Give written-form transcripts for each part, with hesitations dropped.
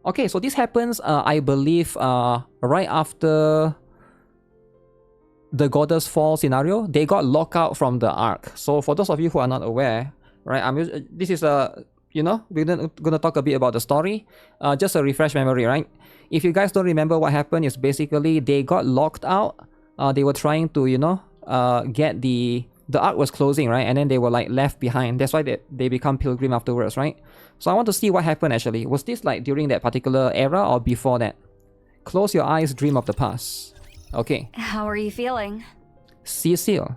Okay, so this happens, I believe, right after the Goddess Fall scenario. They got locked out from the Ark. So for those of you who are not aware, right, this is we're gonna talk a bit about the story. Just a refresh memory, right? If you guys don't remember what happened, is basically they got locked out. They were trying to, get the Ark was closing, right? And then they were like left behind. That's why they become pilgrim afterwards, right? So I want to see what happened actually. Was this like during that particular era or before that? Close your eyes, dream of the past. Okay. How are you feeling? Cecile.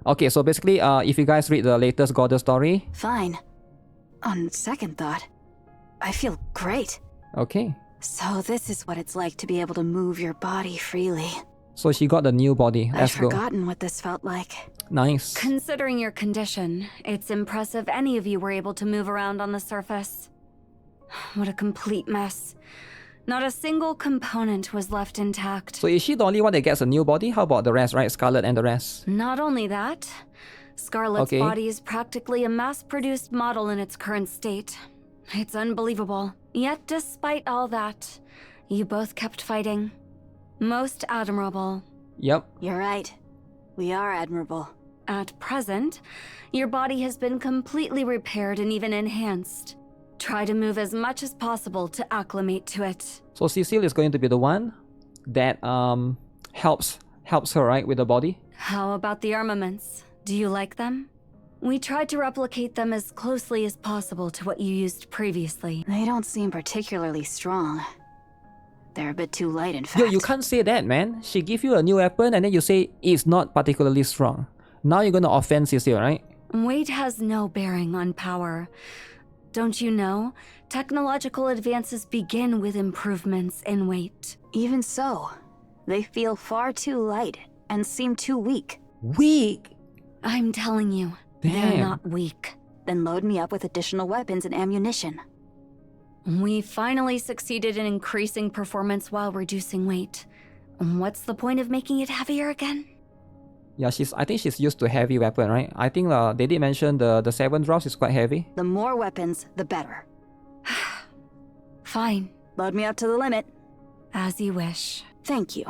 Okay, so basically, if you guys read the latest Goddess story. Fine. On second thought, I feel great. Okay. So this is what it's like to be able to move your body freely. So she got the new body. Let's I've go. forgotten what this felt like. Nice. Considering your condition, it's impressive any of you were able to move around on the surface. What a complete mess. Not a single component was left intact. So is she the only one that gets a new body? How about the rest, right? Scarlet and the rest. Not only that, Scarlet's body is practically a mass-produced model in its current state. It's unbelievable. Yet despite all that, you both kept fighting. Most admirable. Yep. You're right. We are admirable. At present, your body has been completely repaired and even enhanced. Try to move as much as possible to acclimate to it. So Cecile is going to be the one that helps her, right, with the body. How about the armaments? Do you like them? We tried to replicate them as closely as possible to what you used previously. They don't seem particularly strong. They're a bit too light, in fact. Yo, you can't say that, man. She give you a new weapon and then you say it's not particularly strong. Now you're gonna offend Cecile, right? Weight has no bearing on power. Don't you know? Technological advances begin with improvements in weight. Even so, they feel far too light and seem too weak. Weak? I'm telling you, they're not weak. Then load me up with additional weapons and ammunition. We finally succeeded in increasing performance while reducing weight. What's the point of making it heavier again? Yeah, I think she's used to heavy weapon, right? I think they did mention the 7 drops is quite heavy. The more weapons, the better. Fine. Load me up to the limit. As you wish. Thank you.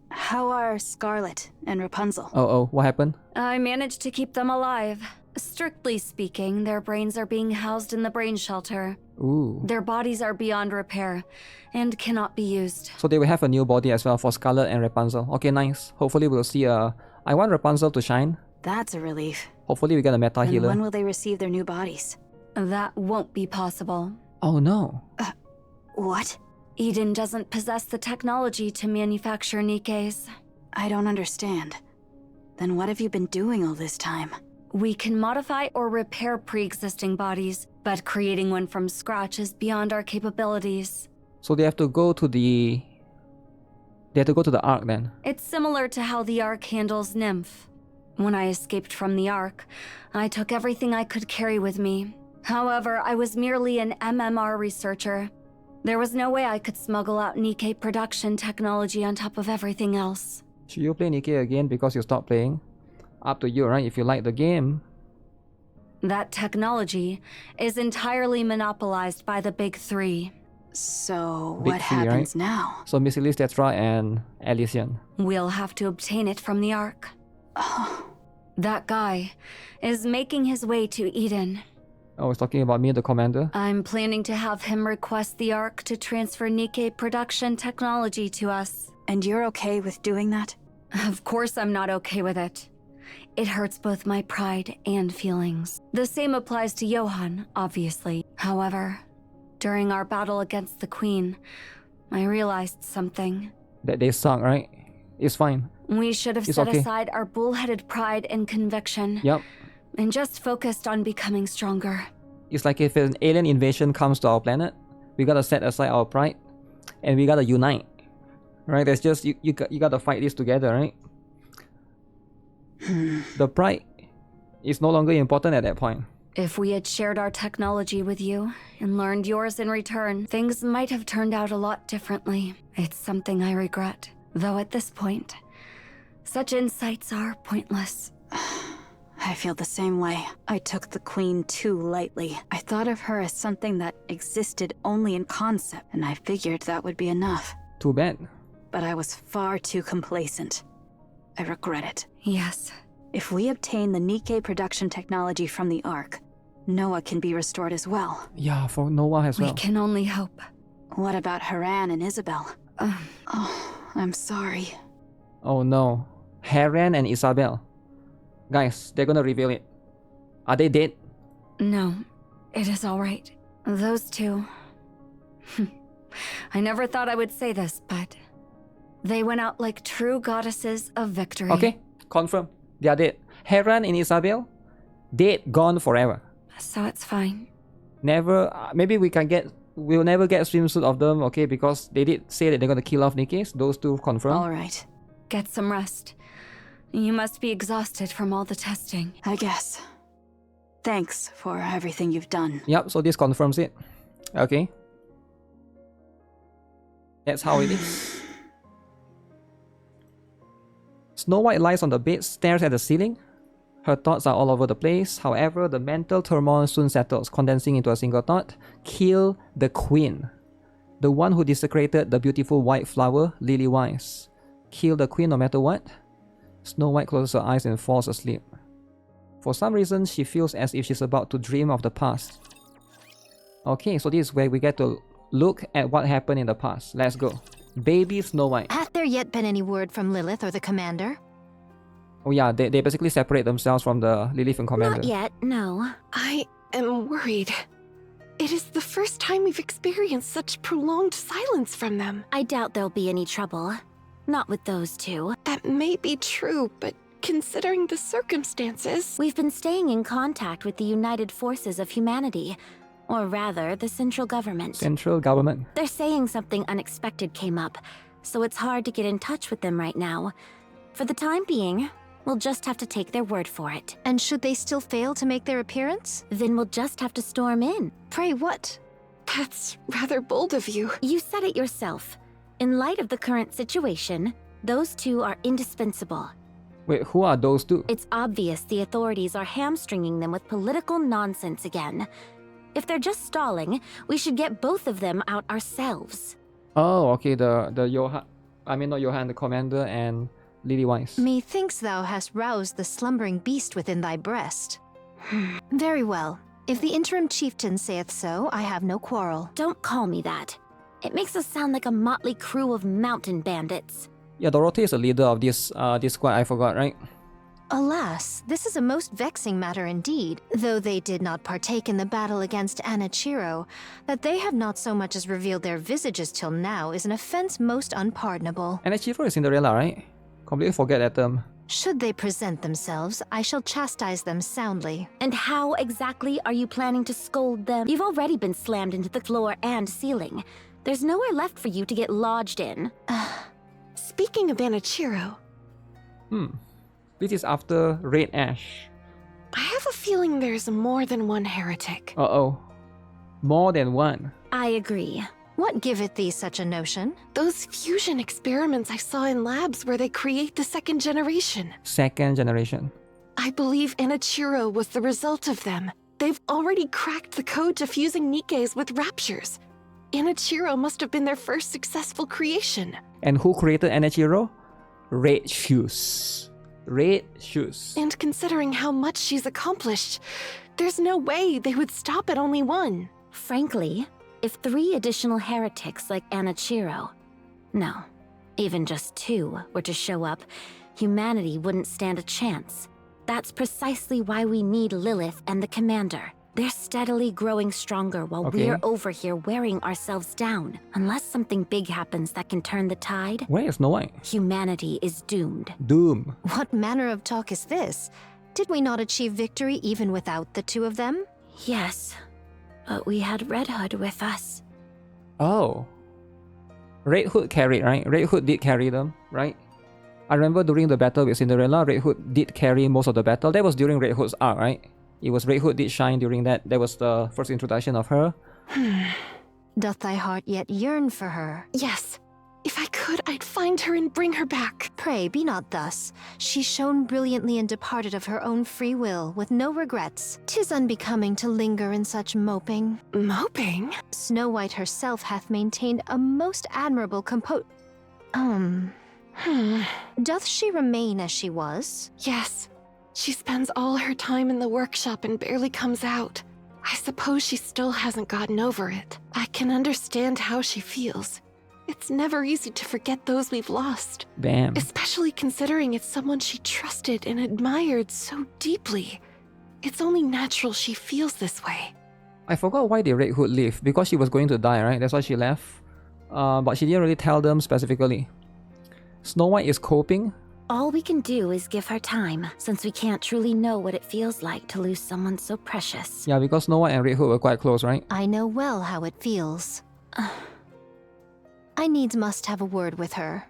How are Scarlet and Rapunzel? Oh, what happened? I managed to keep them alive. Strictly speaking, their brains are being housed in the brain shelter. Ooh. Their bodies are beyond repair and cannot be used. So they will have a new body as well for Scarlet and Rapunzel. Okay, nice. Hopefully we'll see I want Rapunzel to shine. That's a relief. Hopefully we get a meta And healer. when will they receive their new bodies? That won't be possible. Oh no. What? Eden doesn't possess the technology to manufacture NIKKEs. I don't understand. Then what have you been doing all this time? We can modify or repair pre-existing bodies, but creating one from scratch is beyond our capabilities. So they have to go to the Ark then. It's similar to how the Ark handles Nymph. When I escaped from the Ark, I took everything I could carry with me. However, I was merely an MMR researcher. There was no way I could smuggle out NIKKE production technology on top of everything else. Should you play NIKKE again because you stopped playing? Up to you, right? If you like the game. That technology is entirely monopolized by the big three. So Big what three, happens right? now? So Miss Elise, Tetra, and Elysian. We'll have to obtain it from the Ark. Oh, That guy is making his way to Eden. I was talking about me, the commander. I'm planning to have him request the Ark to transfer NIKKE production technology to us. and you're okay with doing that? Of course I'm not okay with it. It hurts both my pride and feelings. The same applies to Johan, obviously. However, during our battle against the Queen, I realized something. That they suck, right? It's fine. We should have It's set okay. aside our bullheaded pride and conviction. Yep. And just focused on becoming stronger. It's like if an alien invasion comes to our planet, we gotta set aside our pride and we gotta unite. Right? There's just you gotta fight this together, right? The pride is no longer important at that point. If we had shared our technology with you and learned yours in return, things might have turned out a lot differently. It's something I regret. Though at this point, such insights are pointless. I feel the same way. I took the Queen too lightly. I thought of her as something that existed only in concept, and I figured that would be enough. Too bad. But I was far too complacent. I regret it. Yes. If we obtain the NIKKE production technology from the Ark, Noah can be restored as well. Yeah, for Noah as We well. can only hope. What about Haran and Isabel? Oh, I'm sorry. Oh no. Haran and Isabel. Guys, they're gonna reveal it. Are they dead? No, it is all right. Those two. I never thought I would say this, but they went out like true goddesses of victory. Okay, confirm. They are dead. Haran and Isabel, dead, gone forever. So it's fine. Never, maybe we'll never get swimsuit of them, okay, because they did say that they're gonna kill off NIKKE. Those two confirmed. All right. Get some rest. You must be exhausted from all the testing. I guess. Thanks for everything you've done. Yep, so this confirms it. Okay. That's how it is. Snow White lies on the bed, stares at the ceiling. Her thoughts are all over the place. However, the mental turmoil soon settles, condensing into a single thought. Kill the Queen. The one who desecrated the beautiful white flower, Lily Wise. Kill the Queen no matter what. Snow White closes her eyes and falls asleep. For some reason, she feels as if she's about to dream of the past. Okay, so this is where we get to look at what happened in the past. Let's go. Baby Snow White. Has there yet been any word from Lilith or the commander? Oh yeah, they basically separate themselves from the Lilith and Commander. Not yet, no. I am worried. It is the first time we've experienced such prolonged silence from them. I doubt there'll be any trouble. Not with those two. That may be true, but considering the circumstances... We've been staying in contact with the United Forces of Humanity. Or rather, the central government. Central government. They're saying something unexpected came up, so it's hard to get in touch with them right now. For the time being, we'll just have to take their word for it. And should they still fail to make their appearance? Then we'll just have to storm in. Pray what? That's rather bold of you. You said it yourself. In light of the current situation, those two are indispensable. Wait, who are those two? It's obvious the authorities are hamstringing them with political nonsense again. If they're just stalling, we should get both of them out ourselves. Oh, okay, the Johan... I mean, not Johan, the Commander and Lily Wise. Methinks thou hast roused the slumbering beast within thy breast. Very well. If the interim chieftain saith so, I have no quarrel. Don't call me that. It makes us sound like a motley crew of mountain bandits. Yeah, Dorothy is the leader of this squad, I forgot, right? Alas, this is a most vexing matter indeed. Though they did not partake in the battle against Anichiro, that they have not so much as revealed their visages till now is an offense most unpardonable. And Chifro is Cinderella, right? Completely forget that term. Should they present themselves, I shall chastise them soundly. And how exactly are you planning to scold them? You've already been slammed into the floor and ceiling. There's nowhere left for you to get lodged in. Speaking of Anichiro, This is after Red Ash. I have a feeling there's more than one heretic. Uh-oh. More than one. I agree. What giveth thee such a notion? Those fusion experiments I saw in labs where they create the second generation. Second generation. I believe Anichiro was the result of them. They've already cracked the code to fusing Nikkes with raptures. Anichiro must have been their first successful creation. And who created Anichiro? Red Shoes. Red Shoes. And considering how much she's accomplished, there's no way they would stop at only one. Frankly, if 3 additional heretics like Anichiro, no, even just 2 were to show up, humanity wouldn't stand a chance. That's precisely why we need Lilith and the Commander. They're steadily growing stronger while Okay. we're over here wearing ourselves down. Unless something big happens that can turn the tide, Where is Snow White? humanity is doomed. Doom. What manner of talk is this? Did we not achieve victory even without the 2 of them? Yes, but we had Red Hood with us. Oh. Red Hood carried, right? Red Hood did carry them, right? I remember during the battle with Cinderella, Red Hood did carry most of the battle. That was during Red Hood's arc, right? It was Red Hood did shine during that. That was the first introduction of her. Doth thy heart yet yearn for her? Yes, If I could, I'd find her and bring her back. Pray, be not thus. She shone brilliantly and departed of her own free will, with no regrets. 'Tis unbecoming to linger in such moping. Moping? Snow White herself hath maintained a most admirable Doth she remain as she was? Yes. She spends all her time in the workshop and barely comes out. I suppose she still hasn't gotten over it. I can understand how she feels. It's never easy to forget those we've lost. Bam. Especially considering it's someone she trusted and admired so deeply. It's only natural she feels this way. I forgot why the Red Hood leave. Because she was going to die, right? That's why she left. But she didn't really tell them specifically. Snow White is coping. All we can do is give her time, since we can't truly know what it feels like to lose someone so precious. Yeah, because Snow White and Red Hood were quite close, right? I know well how it feels. I needs must have a word with her.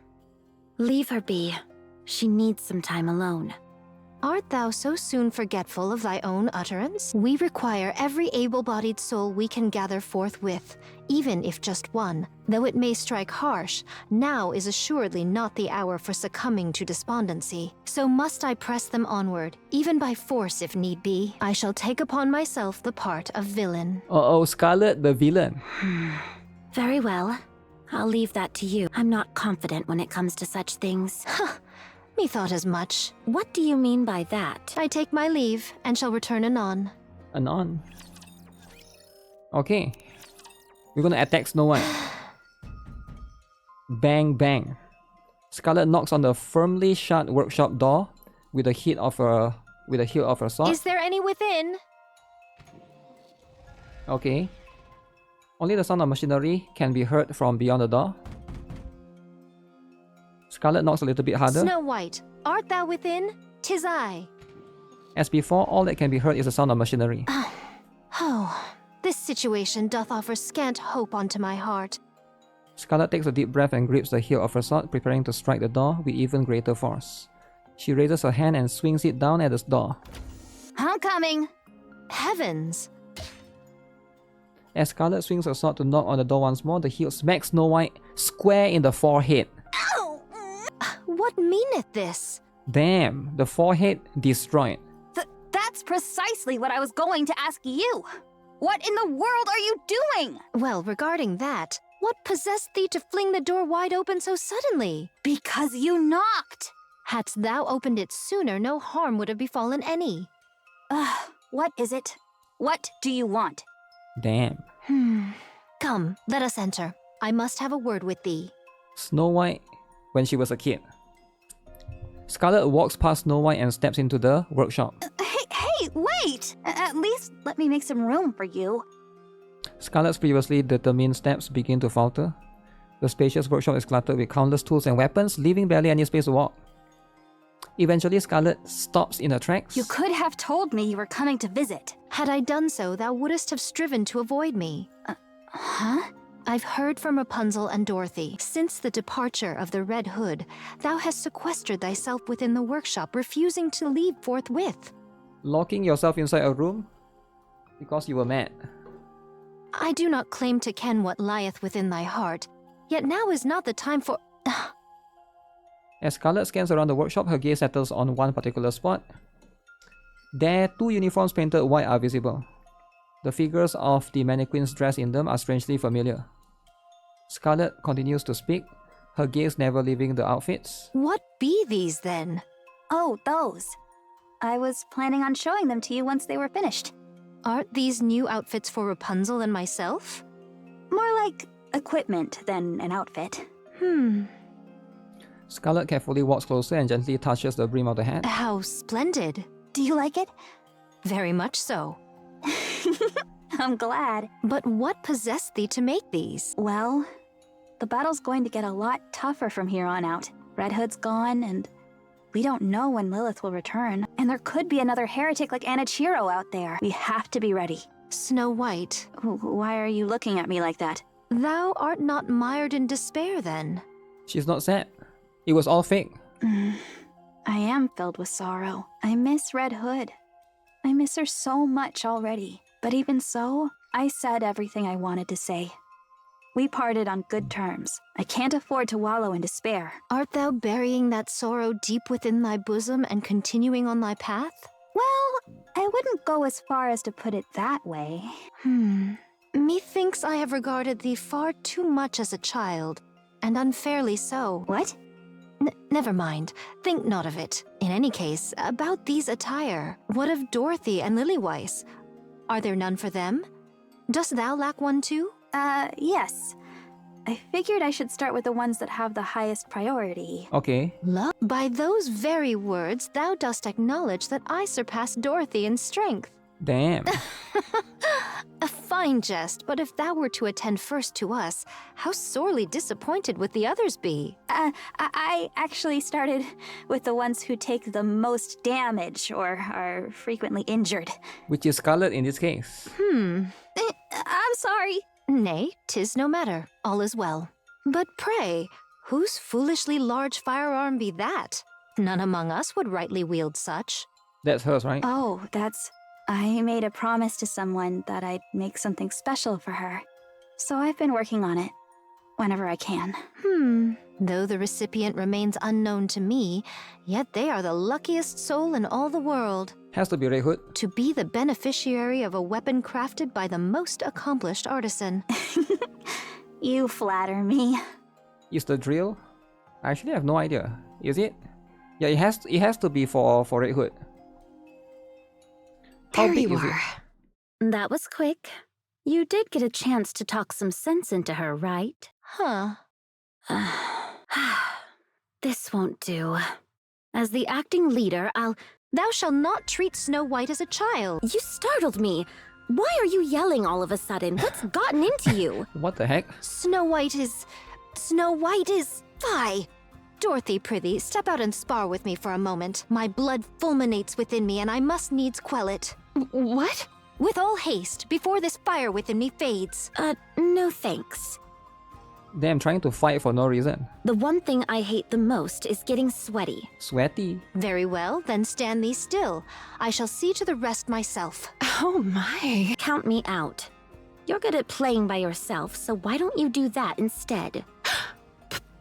Leave her be. She needs some time alone. Art thou so soon forgetful of thy own utterance? We require every able-bodied soul we can gather forthwith, even if just one. Though it may strike harsh, now is assuredly not the hour for succumbing to despondency. So must I press them onward, even by force if need be. I shall take upon myself the part of villain. Uh-oh, Scarlet the villain. Very well. I'll leave that to you. I'm not confident when it comes to such things. Methought as much. What do you mean by that? I take my leave, and shall return anon. Anon. Okay. We're gonna attack Snow White. Bang bang. Scarlet knocks on the firmly shut workshop door with the hilt of her sword. Is there any within? Okay. Only the sound of machinery can be heard from beyond the door. Scarlet knocks a little bit harder. Snow White, art thou within? 'Tis I. As before, all that can be heard is the sound of machinery. Oh, this situation doth offer scant hope unto my heart. Scarlet takes a deep breath and grips the hilt of her sword, preparing to strike the door with even greater force. She raises her hand and swings it down at the door. I'm coming. Heavens. As Scarlet swings her sword to knock on the door once more, the hilt smacks Snow White square in the forehead. What meaneth this? Damn, the forehead destroyed. That's precisely what I was going to ask you. What in the world are you doing? Well, regarding that, what possessed thee to fling the door wide open so suddenly? Because you knocked. Hadst thou opened it sooner, no harm would have befallen any. What is it? What do you want? Damn. Come, let us enter. I must have a word with thee. Snow White when she was a kid. Scarlet walks past Snow White and steps into the workshop. Hey, wait! At least let me make some room for you. Scarlet's previously determined steps begin to falter. The spacious workshop is cluttered with countless tools and weapons, leaving barely any space to walk. Eventually, Scarlet stops in her tracks. You could have told me you were coming to visit. Had I done so, thou wouldst have striven to avoid me. Huh? I've heard from Rapunzel and Dorothy. Since the departure of the Red Hood, thou hast sequestered thyself within the workshop, refusing to leave forthwith. Locking yourself inside a room? Because you were mad. I do not claim to ken what lieth within thy heart, yet now is not the time for... As Scarlet scans around the workshop, her gaze settles on one particular spot. There, two uniforms painted white are visible. The figures of the mannequins dressed in them are strangely familiar. Scarlet continues to speak, her gaze never leaving the outfits. What be these then? Oh, those. I was planning on showing them to you once they were finished. Aren't these new outfits for Rapunzel and myself? More like equipment than an outfit. Scarlet carefully walks closer and gently touches the brim of the hat. How splendid. Do you like it? Very much so. I'm glad. But what possessed thee to make these? Well, the battle's going to get a lot tougher from here on out. Red Hood's gone, and we don't know when Lilith will return. And there could be another heretic like Anichiro out there. We have to be ready. Snow White, Why are you looking at me like that? thou art not mired in despair then? She's not sad. It was all fake. I am filled with sorrow. I miss Red Hood. I miss her so much already. But even so, I said everything I wanted to say. We parted on good terms. I can't afford to wallow in despair. Art thou burying that sorrow deep within thy bosom and continuing on thy path? Well, I wouldn't go as far as to put it that way. Methinks I have regarded thee far too much as a child, and unfairly so. What? Never mind. Think not of it. In any case, about these attire. What of Dorothy and Lilyweiss? Are there none for them? Dost thou lack one too? Yes. I figured I should start with the ones that have the highest priority. Okay. By those very words, thou dost acknowledge that I surpass Dorothy in strength. Damn. A fine jest, but if thou were to attend first to us, how sorely disappointed would the others be? I actually started with the ones who take the most damage or are frequently injured. Which is Scarlet in this case. I'm sorry. Nay, 'tis no matter. All is well. But pray, whose foolishly large firearm be that? None among us would rightly wield such. That's hers, right? Oh, I made a promise to someone that I'd make something special for her. So I've been working on it, whenever I can. Though the recipient remains unknown to me, yet they are the luckiest soul in all the world. Has to be Red Hood. To be the beneficiary of a weapon crafted by the most accomplished artisan. You flatter me. Is the drill? I actually have no idea. Is it? Yeah, it has to be for Red Hood. How There big you is it? are. That was quick. You did get a chance to talk some sense into her, right? Huh. This won't do. As the acting leader, Thou shalt not treat Snow White as a child. You startled me. Why are you yelling all of a sudden? What's gotten into you? What the heck? Snow White is... Fie! Dorothy, prithee, step out and spar with me for a moment. My blood fulminates within me, and I must needs quell it. What? With all haste, before this fire within me fades. No thanks. Damn, trying to fight for no reason. The one thing I hate the most is getting sweaty. Sweaty. Very well, then stand thee still. I shall see to the rest myself. Oh my. Count me out. You're good at playing by yourself, so why don't you do that instead?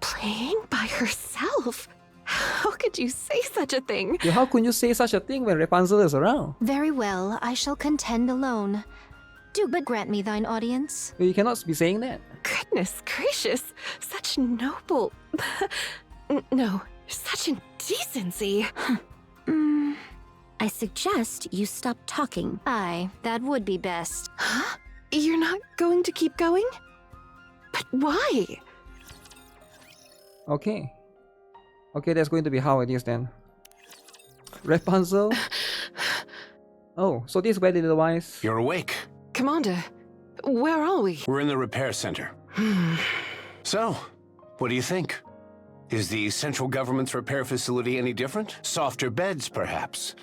Playing by herself? How could you say such a thing? Yeah, how could you say such a thing when Rapunzel is around? Very well, I shall contend alone. Do but grant me thine audience. You cannot be saying that. Goodness gracious, such noble... No, such indecency. I suggest you stop talking. Aye, that would be best. Huh? You're not going to keep going? But why? Okay. Okay, that's going to be how it is then. Rapunzel? Oh, so this is where Little Wise. You're awake. Commander, where are we? We're in the repair center. So, what do you think? Is the central government's repair facility any different? Softer beds, perhaps?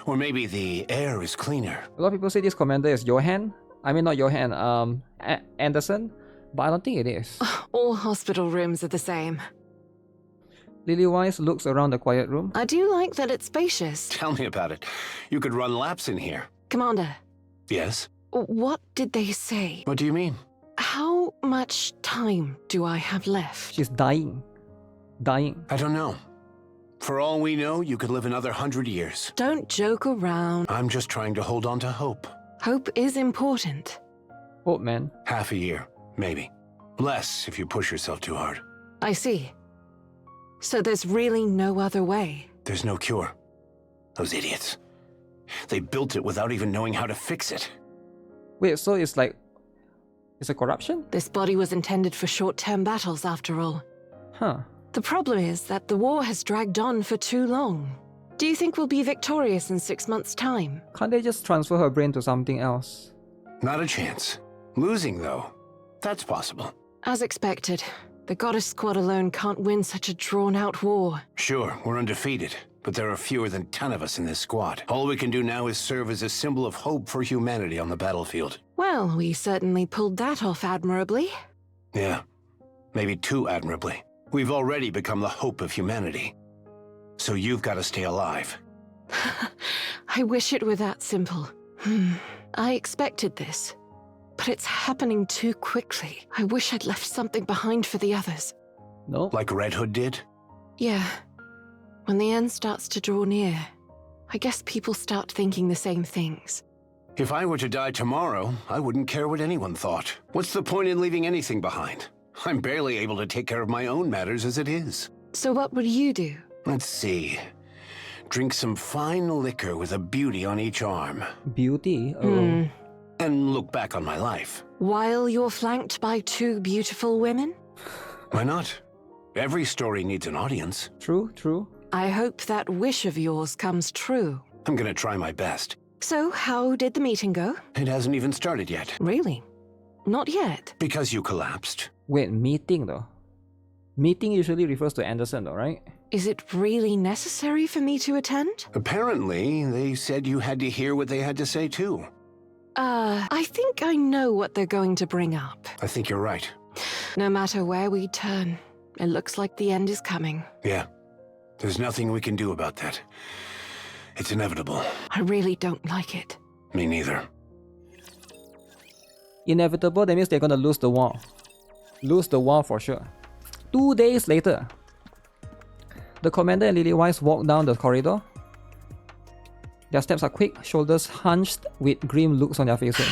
Or maybe the air is cleaner? A lot of people say this commander is Johan. I mean, not Johan, Anderson. But I don't think it is. All hospital rooms are the same. Lilywise looks around the quiet room. I do like that it's spacious. Tell me about it. You could run laps in here. Commander, Yes? what did they say? What do you mean? How much time do I have left? She's dying. Dying. I don't know. For all we know, you could live another 100 years. Don't joke around. I'm just trying to hold on to hope. Hope is important. Hope, man. Half a year, maybe. Less if you push yourself too hard. I see. So there's really no other way. There's no cure. Those idiots. They built it without even knowing how to fix it. Wait, so it's like... It's a corruption? This body was intended for short-term battles, after all. Huh. The problem is that the war has dragged on for too long. Do you think we'll be victorious in 6 months' time? Can't they just transfer her brain to something else? Not a chance. Losing, though, that's possible. As expected, the Goddess Squad alone can't win such a drawn-out war. Sure, we're undefeated, but there are fewer than 10 of us in this squad. All we can do now is serve as a symbol of hope for humanity on the battlefield. Well, we certainly pulled that off admirably. Yeah, maybe too admirably. We've already become the hope of humanity. So you've got to stay alive. I wish it were that simple. I expected this. But it's happening too quickly. I wish I'd left something behind for the others. No? Like Red Hood did? Yeah. When the end starts to draw near, I guess people start thinking the same things. If I were to die tomorrow, I wouldn't care what anyone thought. What's the point in leaving anything behind? I'm barely able to take care of my own matters as it is. So what would you do? Let's see. Drink some fine liquor with a beauty on each arm. Beauty? Oh. And look back on my life. While you're flanked by 2 beautiful women? Why not? Every story needs an audience. True, true. I hope that wish of yours comes true. I'm gonna try my best. So, how did the meeting go? It hasn't even started yet. Really? Not yet. Because you collapsed. Wait, meeting though. Meeting usually refers to Anderson though, right? Is it really necessary for me to attend? Apparently, they said you had to hear what they had to say too. I think I know what they're going to bring up. I think you're right. No matter where we turn, it looks like the end is coming. Yeah. There's nothing we can do about that. It's inevitable. I really don't like it. Me neither. Inevitable, that means they're gonna lose the war. Lose the war for sure. 2 days later, the commander and Lily-Wise walk down the corridor. Their steps are quick, shoulders hunched with grim looks on their faces.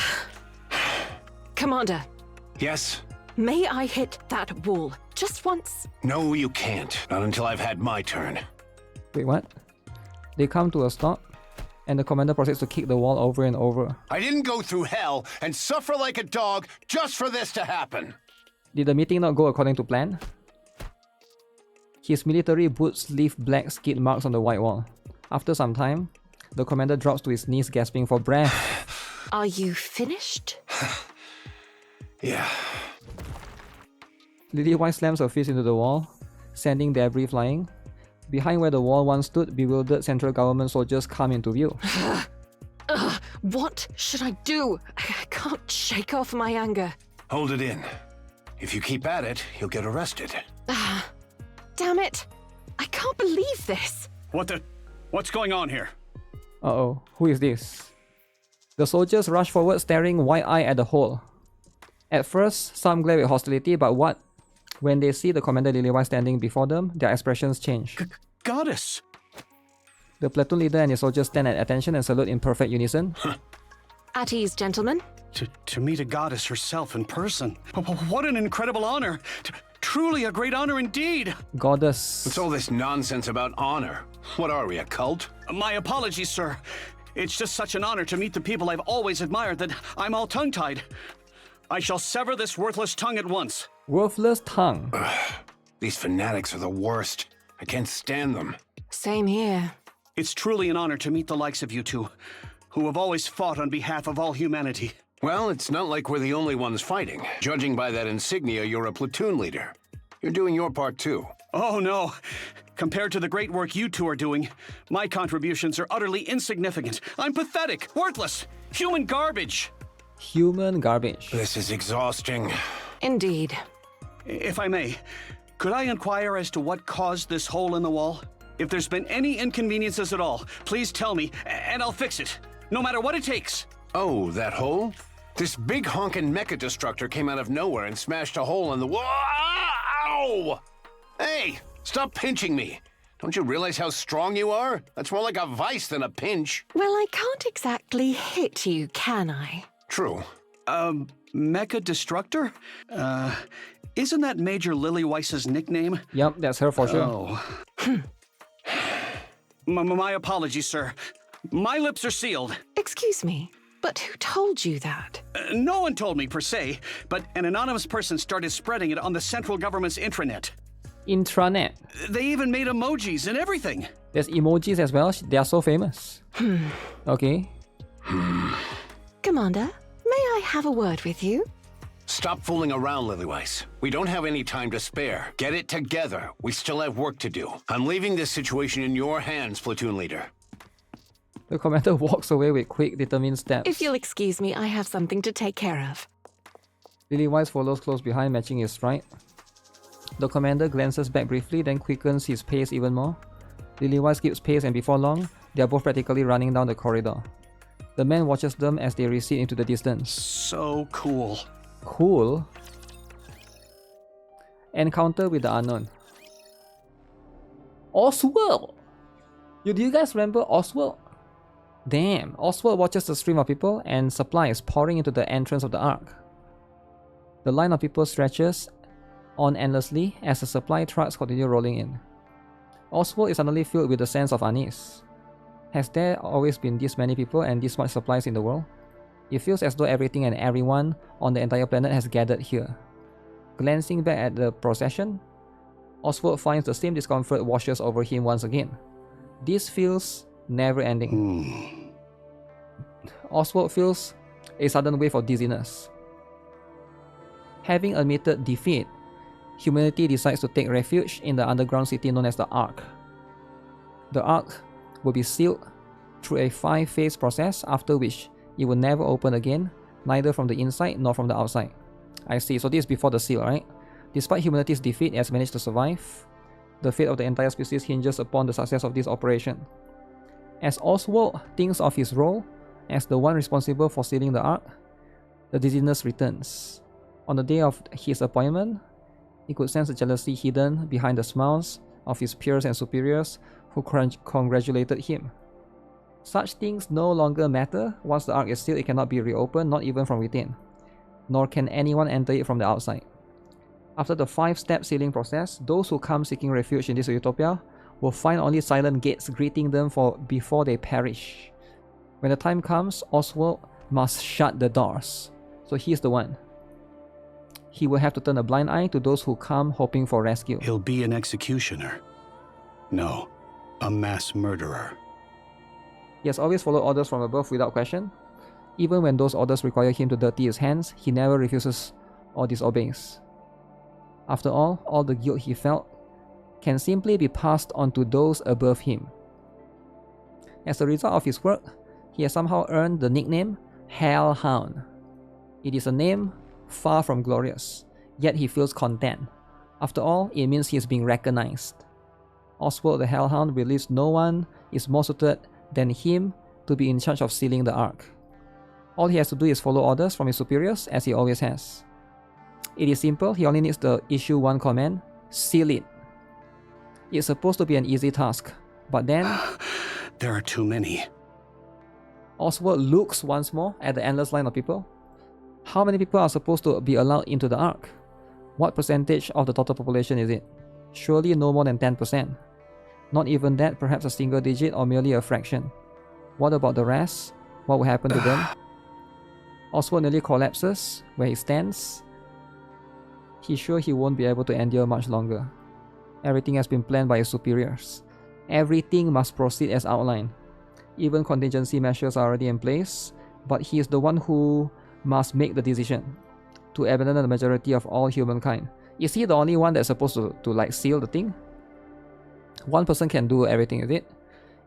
Commander, Yes? may I hit that wall just once? No, you can't. Not until I've had my turn. Wait, what? They come to a stop, and the commander proceeds to kick the wall over and over. I didn't go through hell and suffer like a dog just for this to happen. Did the meeting not go according to plan? His military boots leave black skid marks on the white wall. After some time, the commander drops to his knees, gasping for breath. Are you finished? Yeah. Lily-White slams her fist into the wall, sending debris flying. Behind where the wall once stood, bewildered central government soldiers come into view. What should I do? I can't shake off my anger. Hold it in. If you keep at it, you'll get arrested. Damn it! I can't believe this! What's going on here? Uh-oh, who is this? The soldiers rush forward, staring wide-eyed at the hole. At first, some glare with hostility, but when they see the commander Lily-White standing before them, their expressions change. Goddess! The platoon leader and his soldiers stand at attention and salute in perfect unison. At ease, gentlemen. To meet a goddess herself in person. What an incredible honor! Truly a great honor indeed! Goddess. What's all this nonsense about honor? What are we, a cult? My apologies, sir. It's just such an honor to meet the people I've always admired that I'm all tongue-tied. I shall sever this worthless tongue at once. Worthless tongue. These fanatics are the worst. I can't stand them. Same here. It's truly an honor to meet the likes of you two, who have always fought on behalf of all humanity. Well, it's not like we're the only ones fighting. Judging by that insignia, you're a platoon leader. You're doing your part too. Oh no! Compared to the great work you two are doing, my contributions are utterly insignificant. I'm pathetic, worthless, human garbage. Human garbage. This is exhausting. Indeed. If I may, could I inquire as to what caused this hole in the wall? If there's been any inconveniences at all, please tell me, and I'll fix it, no matter what it takes. Oh, that hole? This big honkin' mecha destructor came out of nowhere and smashed a hole in the wall. Ow! Hey, stop pinching me. Don't you realize how strong you are? That's more like a vice than a pinch. Well, I can't exactly hit you, can I? True. Mecha Destructor? Isn't that Major Lily-Weiss's nickname? Yup, that's her for sure. Oh. My apologies, sir. My lips are sealed. Excuse me, but who told you that? No one told me per se, but an anonymous person started spreading it on the central government's intranet. Intranet. They even made emojis and everything. There's emojis as well. They are so famous. Okay. Commander, may I have a word with you? Stop fooling around, Lily-Weiss. We don't have any time to spare. Get it together. We still have work to do. I'm leaving this situation in your hands, platoon leader. The commander walks away with quick, determined steps. If you'll excuse me, I have something to take care of. Lily-Wise follows close behind, matching his stride. The commander glances back briefly, then quickens his pace even more. Lily-Wise keeps pace, and before long, they are both practically running down the corridor. The man watches them as they recede into the distance. So cool. Cool. Encounter with the unknown. Oswald! Do you guys remember Oswald? Damn, Oswald watches the stream of people and supplies pouring into the entrance of the Ark. The line of people stretches on endlessly as the supply trucks continue rolling in. Oswald is suddenly filled with a sense of unease. Has there always been this many people and this much supplies in the world? It feels as though everything and everyone on the entire planet has gathered here. Glancing back at the procession, Oswald finds the same discomfort washes over him once again. This feels never-ending. Oswald feels a sudden wave of dizziness. Having admitted defeat, humanity decides to take refuge in the underground city known as the Ark. The Ark will be sealed through a 5-phase process, after which it will never open again, neither from the inside nor from the outside. I see, so this is before the seal, right? Despite humanity's defeat, it has managed to survive. The fate of the entire species hinges upon the success of this operation. As Oswald thinks of his role as the one responsible for sealing the Ark, the dizziness returns. On the day of his appointment, he could sense the jealousy hidden behind the smiles of his peers and superiors who congratulated him. Such things no longer matter. Once the Ark is sealed, it cannot be reopened, not even from within, nor can anyone enter it from the outside. After the 5-step sealing process, those who come seeking refuge in this utopia will find only silent gates greeting them before they perish. When the time comes, Oswald must shut the doors. So he's the one. He will have to turn a blind eye to those who come hoping for rescue. He'll be an executioner. No, a mass murderer. He has always followed orders from above without question. Even when those orders require him to dirty his hands, he never refuses or disobeys. After all the guilt he felt can simply be passed on to those above him. As a result of his work, he has somehow earned the nickname Hellhound. It is a name far from glorious, yet he feels content. After all, it means he is being recognized. Oswald the Hellhound believes no one is more suited than him to be in charge of sealing the Ark. All he has to do is follow orders from his superiors, as he always has. It is simple, he only needs to issue one command: seal it. It's supposed to be an easy task, but then... There are too many. Oswald looks once more at the endless line of people. How many people are supposed to be allowed into the Ark? What percentage of the total population is it? Surely no more than 10%. Not even that, perhaps a single digit or merely a fraction. What about the rest? What will happen to them? Oswald nearly collapses where he stands. He's sure he won't be able to endure much longer. Everything has been planned by his superiors. Everything must proceed as outlined. Even contingency measures are already in place, but he is the one who must make the decision to abandon the majority of all humankind. Is he the only one that's supposed to like seal the thing? One person can do everything, is it?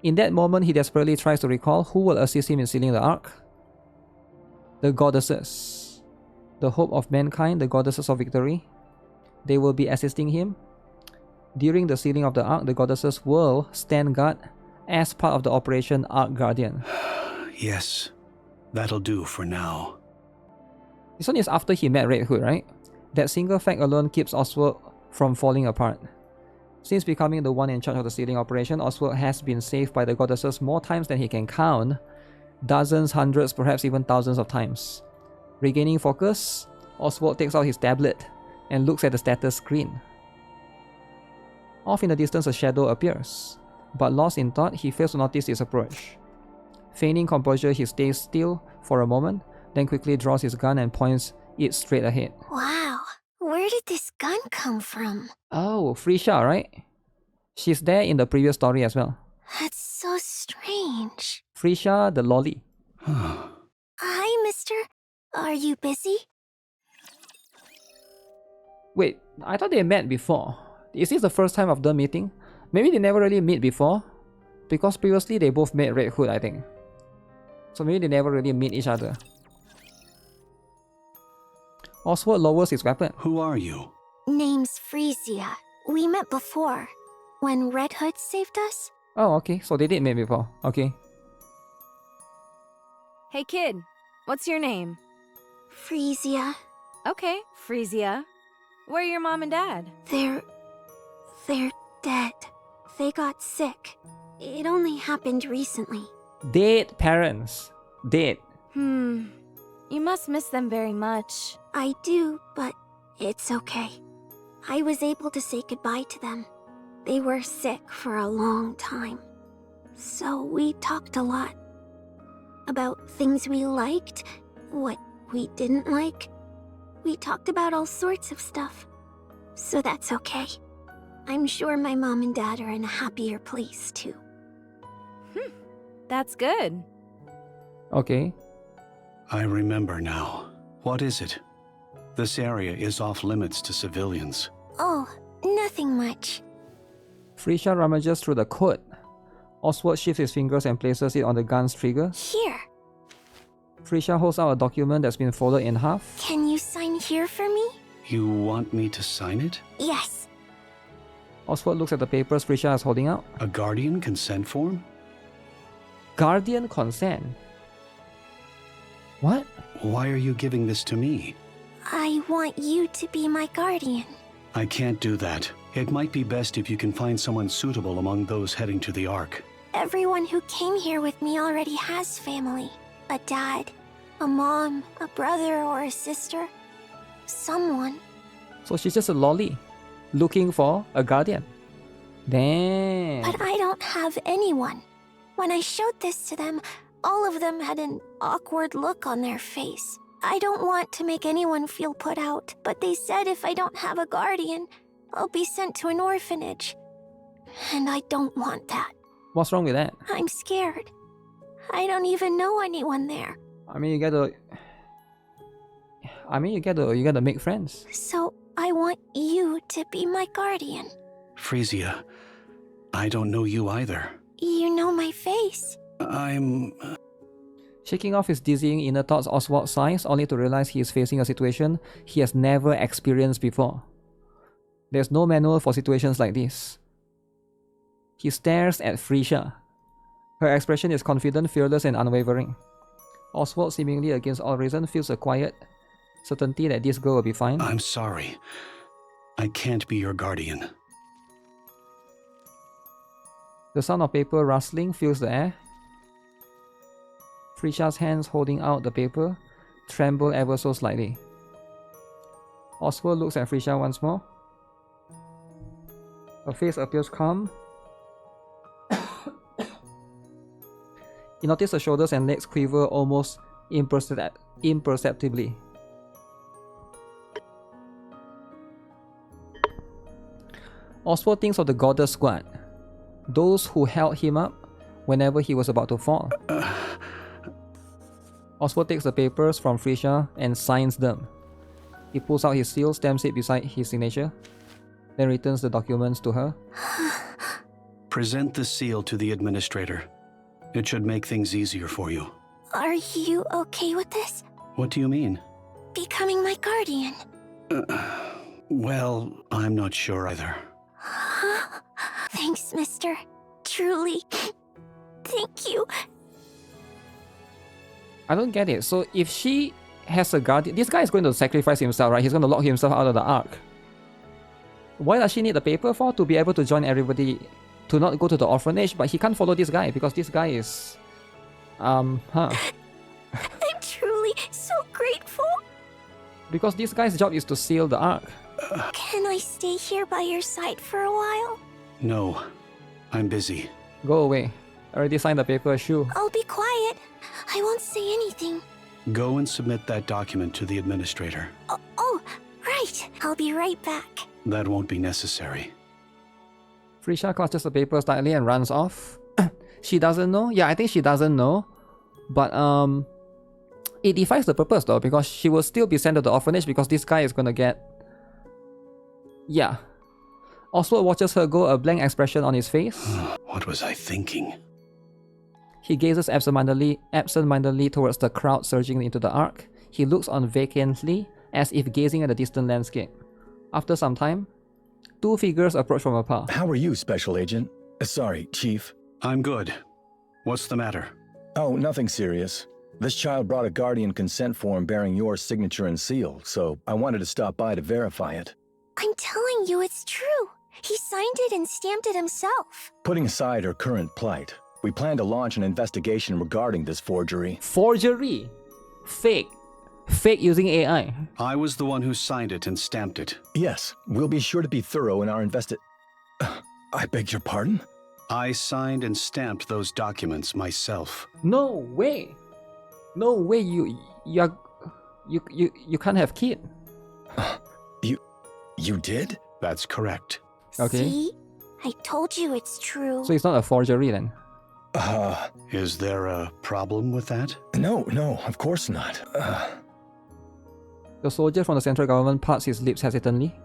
In that moment, he desperately tries to recall who will assist him in sealing the Ark. The goddesses. The hope of mankind, the goddesses of victory. They will be assisting him. During the sealing of the Ark, the goddesses will stand guard as part of the Operation Ark Guardian. Yes, that'll do for now. This one is after he met Red Hood, right? That single fact alone keeps Oswald from falling apart. Since becoming the one in charge of the sealing operation, Oswald has been saved by the goddesses more times than he can count. Dozens, hundreds, perhaps even thousands of times. Regaining focus, Oswald takes out his tablet and looks at the status screen. Off in the distance, a shadow appears, but lost in thought, he fails to notice its approach. Feigning composure, he stays still for a moment, then quickly draws his gun and points it straight ahead. Wow, where did this gun come from? Oh, Frisha, right? She's there in the previous story as well. That's so strange. Frisha the lolly. Hi, mister. Are you busy? Wait, I thought they met before. Is this the first time of them meeting? Maybe they never really meet before, because previously they both met Red Hood, I think. So maybe they never really meet each other. Oswald lowers his weapon. Who are you? Name's Frisia. We met before, when Red Hood saved us. Oh, okay, so they did meet before. Okay. Hey kid, what's your name? Frisia. Okay, Frisia. Where are your mom and dad? They're dead. They got sick. It only happened recently. Dead parents. Dead. You must miss them very much. I do, but it's okay. I was able to say goodbye to them. They were sick for a long time. So we talked a lot. About things we liked, what we didn't like. We talked about all sorts of stuff. So that's okay. I'm sure my mom and dad are in a happier place too. That's good. Okay. I remember now. What is it? This area is off limits to civilians. Oh, nothing much. Frisia rummages through the coat. Oswald shifts his fingers and places it on the gun's trigger. Here. Frisia holds out a document that's been folded in half. Can you sign here for me? You want me to sign it? Yes. Oswald looks at the papers Frisia is holding out. A guardian consent form? Guardian consent. What? Why are you giving this to me? I want you to be my guardian. I can't do that. It might be best if you can find someone suitable among those heading to the Ark. Everyone who came here with me already has family. A dad, a mom, a brother or a sister. Someone. So she's just a lolly, looking for a guardian. Damn. But I don't have anyone. When I showed this to them, all of them had an awkward look on their face. I don't want to make anyone feel put out, but they said if I don't have a guardian, I'll be sent to an orphanage. And I don't want that. What's wrong with that? I'm scared. I don't even know anyone there. You gotta make friends. So I want you to be my guardian. Frisia, I don't know you either. You know my face. Shaking off his dizzying inner thoughts, Oswald sighs, only to realize he is facing a situation he has never experienced before. There's no manual for situations like this. He stares at Frisia. Her expression is confident, fearless, and unwavering. Oswald, seemingly against all reason, feels a quiet certainty that this girl will be fine. I'm sorry. I can't be your guardian. The sound of paper rustling fills the air. Frisia's hands holding out the paper tremble ever so slightly. Oswald looks at Frisia once more. Her face appears calm. He noticed her shoulders and legs quiver almost imperceptibly. Oswald thinks of the Goddess Squad, those who held him up whenever he was about to fall. Oswald takes the papers from Frisia and signs them. He pulls out his seal, stamps it beside his signature, then returns the documents to her. Present the seal to the administrator. It should make things easier for you. Are you okay with this? What do you mean? Becoming my guardian. Well, I'm not sure either. Thanks, mister. Truly. Thank you. I don't get it. So if she has a guardian, this guy is going to sacrifice himself, right? He's going to lock himself out of the Ark. Why does she need the paper for? To be able to join everybody, to not go to the orphanage, but he can't follow this guy because this guy is... I'm truly so grateful. Because this guy's job is to seal the Ark. Can I stay here by your side for a while? No, I'm busy. Go away. I already signed the paper, shoo. I'll be quiet. I won't say anything. Go and submit that document to the administrator. Oh, right. I'll be right back. That won't be necessary. Frisia clutches the paper tightly and runs off. She doesn't know? Yeah, I think she doesn't know. But it defies the purpose though, because she will still be sent to the orphanage because this guy is gonna get... Yeah. Oswald watches her go, a blank expression on his face. What was I thinking? He gazes absent-mindedly towards the crowd surging into the Ark. He looks on vacantly, as if gazing at the distant landscape. After some time, two figures approach from afar. How are you, Special Agent? Sorry, Chief. I'm good. What's the matter? Oh, nothing serious. This child brought a guardian consent form bearing your signature and seal, so I wanted to stop by to verify it. I'm telling you, it's true. He signed it and stamped it himself. Putting aside her current plight, we plan to launch an investigation regarding this forgery. Forgery? Fake. Fake using AI. I was the one who signed it and stamped it. Yes, we'll be sure to be thorough in our I beg your pardon? I signed and stamped those documents myself. No way. No way. You can't have kid. You did? That's correct. Okay. See? I told you it's true. So it's not a forgery then. Is there a problem with that? No, of course not. The soldier from the central government parts his lips hesitantly,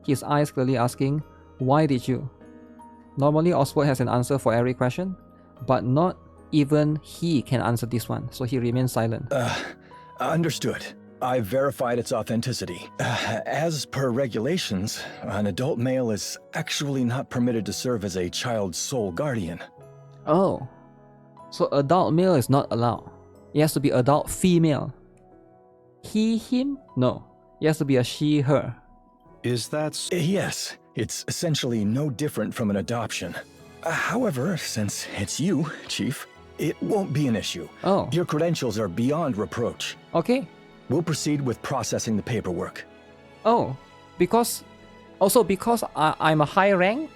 his eyes clearly asking, "Why did you?" Normally Oswald has an answer for every question, but not even he can answer this one, so he remains silent. Understood. I verified its authenticity. As per regulations, an adult male is actually not permitted to serve as a child's sole guardian. Oh. So adult male is not allowed. It has to be adult female. He, him? No. It has to be a she, her. Is that... Yes, it's essentially no different from an adoption. However, since it's you, Chief, it won't be an issue. Oh. Your credentials are beyond reproach. Okay. We'll proceed with processing the paperwork. Oh. Because I'm a high rank,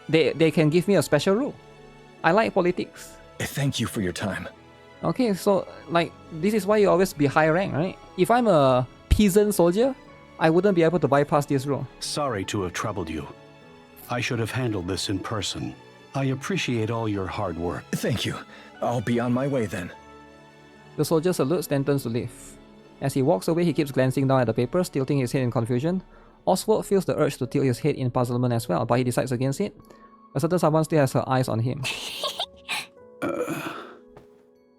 they can give me a special rule. I like politics. Thank you for your time. Okay, so like this is why you always be high rank, right? If I'm a peasant soldier, I wouldn't be able to bypass this rule. Sorry to have troubled you. I should have handled this in person. I appreciate all your hard work. Thank you. I'll be on my way then. The soldier salutes, then turns to leave. As he walks away, he keeps glancing down at the papers, tilting his head in confusion. Oswald feels the urge to tilt his head in puzzlement as well, but he decides against it. A certain someone still has her eyes on him.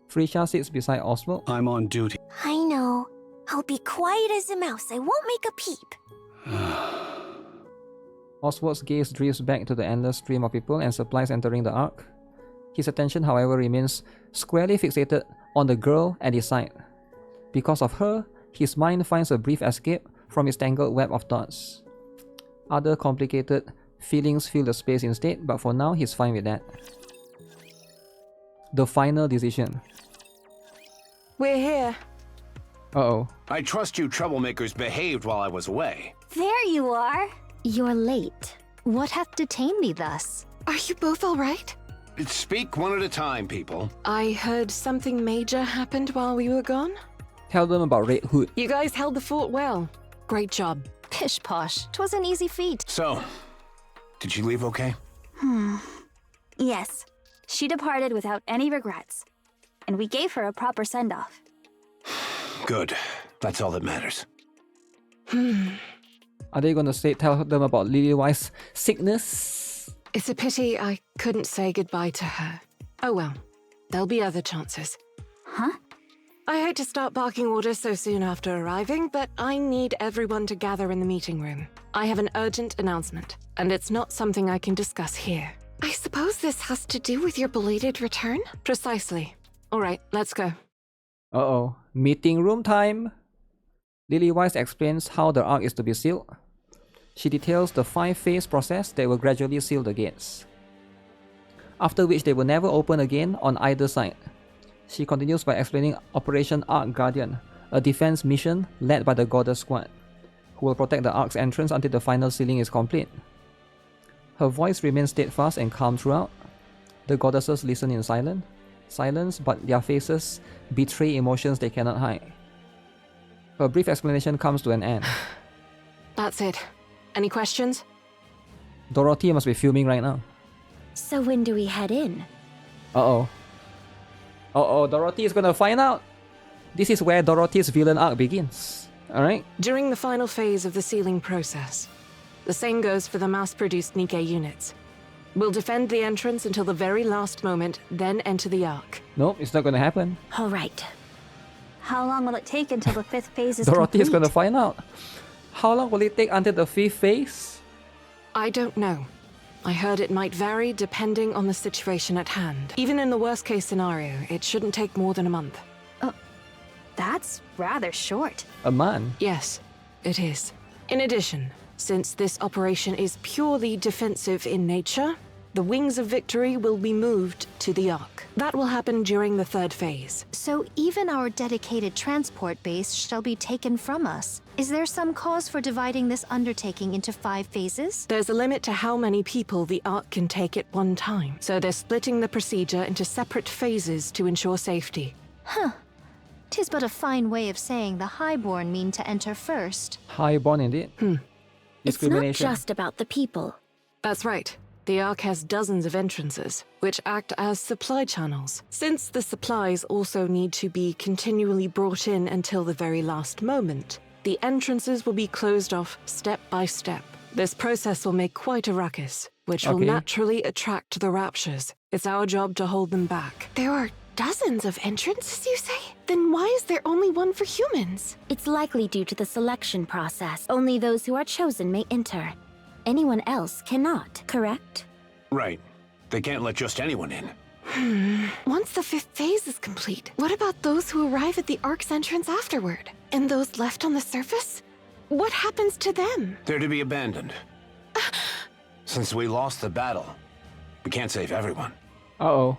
Frisha sits beside Oswald. I'm on duty. I know. I'll be quiet as a mouse. I won't make a peep. Oswald's gaze drifts back to the endless stream of people and supplies entering the Ark. His attention, however, remains squarely fixated on the girl at his side. Because of her, his mind finds a brief escape from its tangled web of thoughts. Other complicated feelings fill the space instead, but for now he's fine with that. The final decision. We're here. Uh-oh. I trust you troublemakers behaved while I was away. There you are. You're late. What hath detained thee thus? Are you both all right? Speak one at a time, people. I heard something major happened while we were gone. Tell them about Red Hood. You guys held the fort well. Great job. Pish posh. 'Twas an easy feat. So, did she leave okay? Yes. She departed without any regrets. And we gave her a proper send-off. Good. That's all that matters. Are they gonna tell them about Lily White's sickness? It's a pity I couldn't say goodbye to her. Oh well, there'll be other chances. Huh? I hate to start barking orders so soon after arriving, but I need everyone to gather in the meeting room. I have an urgent announcement, and it's not something I can discuss here. I suppose this has to do with your belated return? Precisely. All right, let's go. Uh-oh. Meeting room time! Lily Weiss explains how the Ark is to be sealed. She details the 5-phase process that will gradually seal the gates, after which they will never open again on either side. She continues by explaining Operation Ark Guardian, a defense mission led by the Goddess Squad, who will protect the Ark's entrance until the final sealing is complete. Her voice remains steadfast and calm throughout. The goddesses listen in silence, but their faces betray emotions they cannot hide. Her brief explanation comes to an end. That's it. Any questions? Dorothy must be fuming right now. So when do we head in? Uh-oh. Uh-oh, Dorothy is gonna find out! This is where Dorothy's villain arc begins. Alright? During the final phase of the sealing process. The same goes for the mass-produced NIKKE units. We'll defend the entrance until the very last moment, then enter the Ark. Nope, it's not gonna happen. All right. How long will it take until the 5th phase is Dorothy complete? is gonna find out. How long will it take until the 5th phase? I don't know. I heard it might vary depending on the situation at hand. Even in the worst-case scenario, it shouldn't take more than a month. That's rather short. A month? Yes, it is. In addition, since this operation is purely defensive in nature, the Wings of Victory will be moved to the Ark. That will happen during the 3rd phase. So even our dedicated transport base shall be taken from us. Is there some cause for dividing this undertaking into 5 phases? There's a limit to how many people the Ark can take at one time, so they're splitting the procedure into separate phases to ensure safety. Huh. 'Tis but a fine way of saying the highborn mean to enter first. Highborn indeed. It's not Discrimination. just about the people. That's right. The Ark has dozens of entrances, which act as supply channels. Since the supplies also need to be continually brought in until the very last moment, the entrances will be closed off step by step. This process will make quite a ruckus, which will Okay. naturally attract the Raptures. It's our job to hold them back. There are dozens of entrances, you say? Then why is there only one for humans? It's likely due to the selection process. Only those who are chosen may enter. Anyone else cannot, correct? Right. They can't let just anyone in. Once the 5th phase is complete, what about those who arrive at the Ark's entrance afterward? And those left on the surface? What happens to them? They're to be abandoned. Since we lost the battle, we can't save everyone. Uh-oh.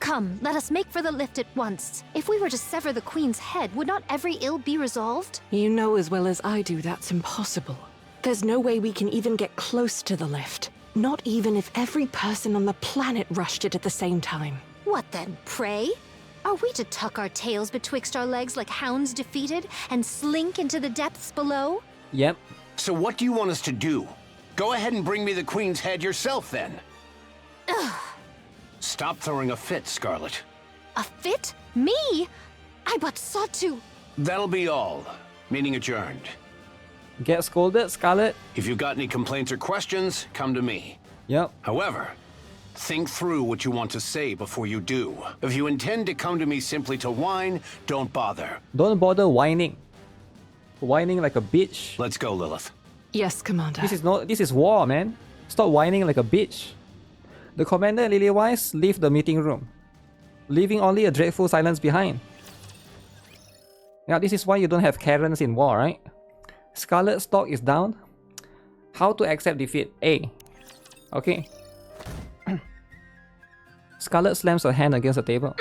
Come, let us make for the lift at once. If we were to sever the Queen's head, would not every ill be resolved? You know as well as I do that's impossible. There's no way we can even get close to the lift. Not even if every person on the planet rushed it at the same time. What then, pray? Are we to tuck our tails betwixt our legs like hounds defeated and slink into the depths below? Yep. So what do you want us to do? Go ahead and bring me the Queen's head yourself, then. Stop throwing a fit, Scarlet. A fit? Me? I but sought to... That'll be all. Meeting adjourned. Get scolded, Scarlet? If you've got any complaints or questions, come to me. Yep. However, think through what you want to say before you do. If you intend to come to me simply to whine, don't bother. Don't bother whining. Whining like a bitch. Let's go, Lilith. Yes, Commander. This is war, man. Stop whining like a bitch. The commander and Lily-Wise leave the meeting room, leaving only a dreadful silence behind. Now this is why you don't have Karens in war, right? Scarlet's stock is down. How to accept defeat? A. Okay. Scarlet slams her hand against the table.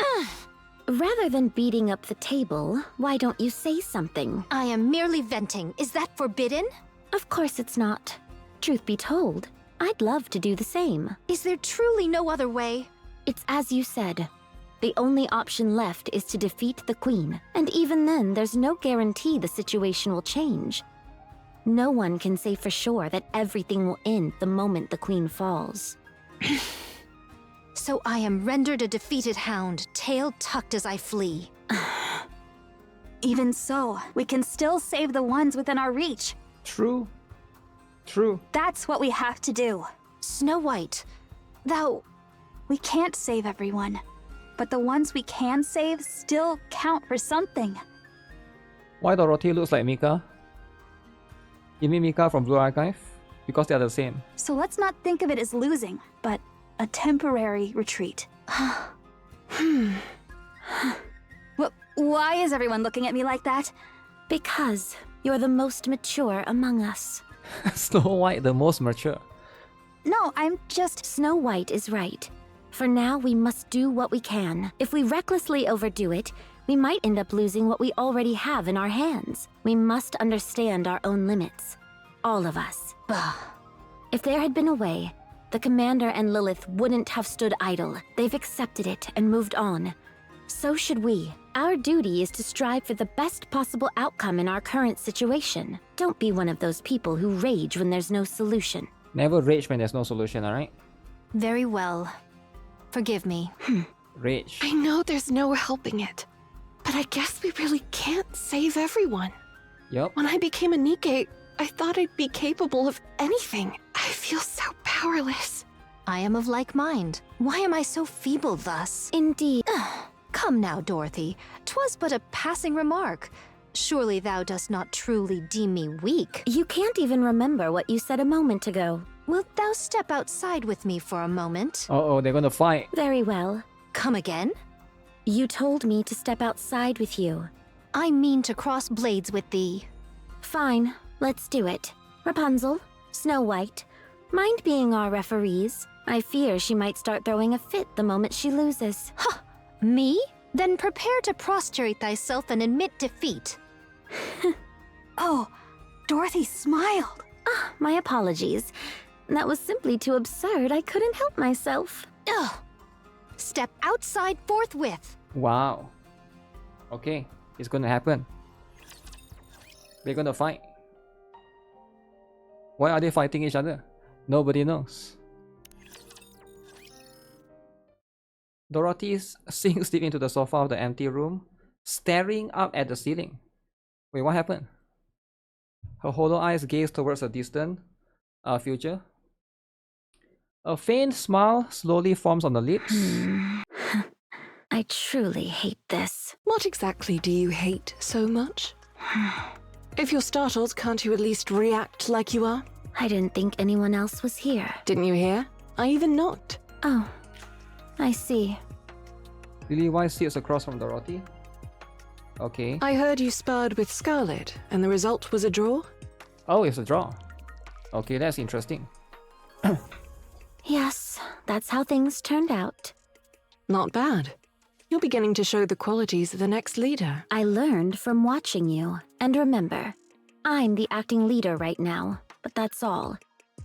Rather than beating up the table, why don't you say something? I am merely venting. Is that forbidden? Of course it's not. Truth be told, I'd love to do the same. Is there truly no other way? It's as you said. The only option left is to defeat the Queen, and even then there's no guarantee the situation will change. No one can say for sure that everything will end the moment the Queen falls. So I am rendered a defeated hound, tail tucked as I flee. Even so, we can still save the ones within our reach. True. True. That's what we have to do. Snow White, thou... We can't save everyone, but the ones we can save still count for something. Why Dorothy looks like Mika? You mean Mika from Blue Archive? Because they are the same. So let's not think of it as losing, but a temporary retreat. Why is everyone looking at me like that? Because you're the most mature among us. Snow White, the most mature. No, I'm just... Snow White is right. For now, we must do what we can. If we recklessly overdo it, we might end up losing what we already have in our hands. We must understand our own limits. All of us. If there had been a way, the Commander and Lilith wouldn't have stood idle. They've accepted it and moved on. So should we. Our duty is to strive for the best possible outcome in our current situation. Don't be one of those people who rage when there's no solution. Never rage when there's no solution, alright? Very well. Forgive me. Rage. I know there's no helping it, but I guess we really can't save everyone. Yup. When I became a NIKKE, I thought I'd be capable of anything. I feel so powerless. I am of like mind. Why am I so feeble thus? Indeed. Come now, Dorothy. 'Twas but a passing remark. Surely thou dost not truly deem me weak. You can't even remember what you said a moment ago. Wilt thou step outside with me for a moment? Uh-oh, they're gonna fight. Very well. Come again? You told me to step outside with you. I mean to cross blades with thee. Fine, let's do it. Rapunzel, Snow White, mind being our referees? I fear she might start throwing a fit the moment she loses. Huh! Me? Then prepare to prostrate thyself and admit defeat. Oh, Dorothy smiled. Ah, my apologies. That was simply too absurd. I couldn't help myself. Ugh! Step outside forthwith. Wow. Okay, it's gonna happen. They're gonna fight. Why are they fighting each other? Nobody knows. Dorothy sinks deep into the sofa of the empty room, staring up at the ceiling. Wait, what happened? Her hollow eyes gaze towards a distant future. A faint smile slowly forms on the lips. I truly hate this. What exactly do you hate so much? If you're startled, can't you at least react like you are? I didn't think anyone else was here. Didn't you hear? I even knocked. Oh, I see. Lily White sits across from Dorothy. Okay. I heard you sparred with Scarlet, and the result was a draw? Oh, it's a draw. Okay, that's interesting. Yes, that's how things turned out. Not bad. You're beginning to show the qualities of the next leader. I learned from watching you. And remember, I'm the acting leader right now, but that's all.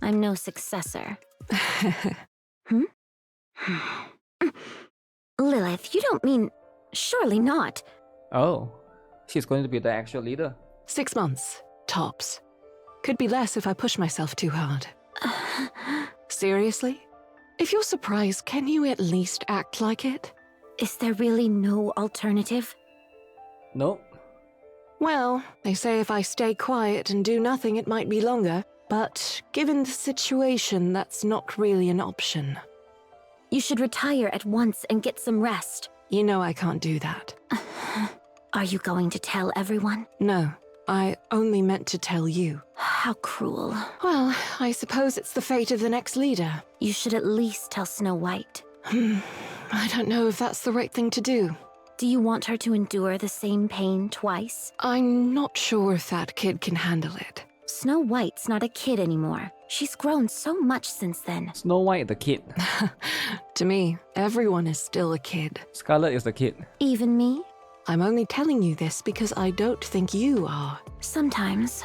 I'm no successor. Lilith, you don't mean... Surely not. Oh, she's going to be the actual leader. 6 months, tops. Could be less if I push myself too hard. Seriously? If you're surprised, can you at least act like it? Is there really no alternative? Nope. Well, they say if I stay quiet and do nothing, it might be longer. But given the situation, that's not really an option. You should retire at once and get some rest. You know I can't do that. Are you going to tell everyone? No, I only meant to tell you. How cruel. Well, I suppose it's the fate of the next leader. You should at least tell Snow White. I don't know if that's the right thing to do. Do you want her to endure the same pain twice? I'm not sure if that kid can handle it. Snow White's not a kid anymore. She's grown so much since then. Snow White the kid. To me, everyone is still a kid. Scarlet is the kid. Even me? I'm only telling you this because I don't think you are. Sometimes.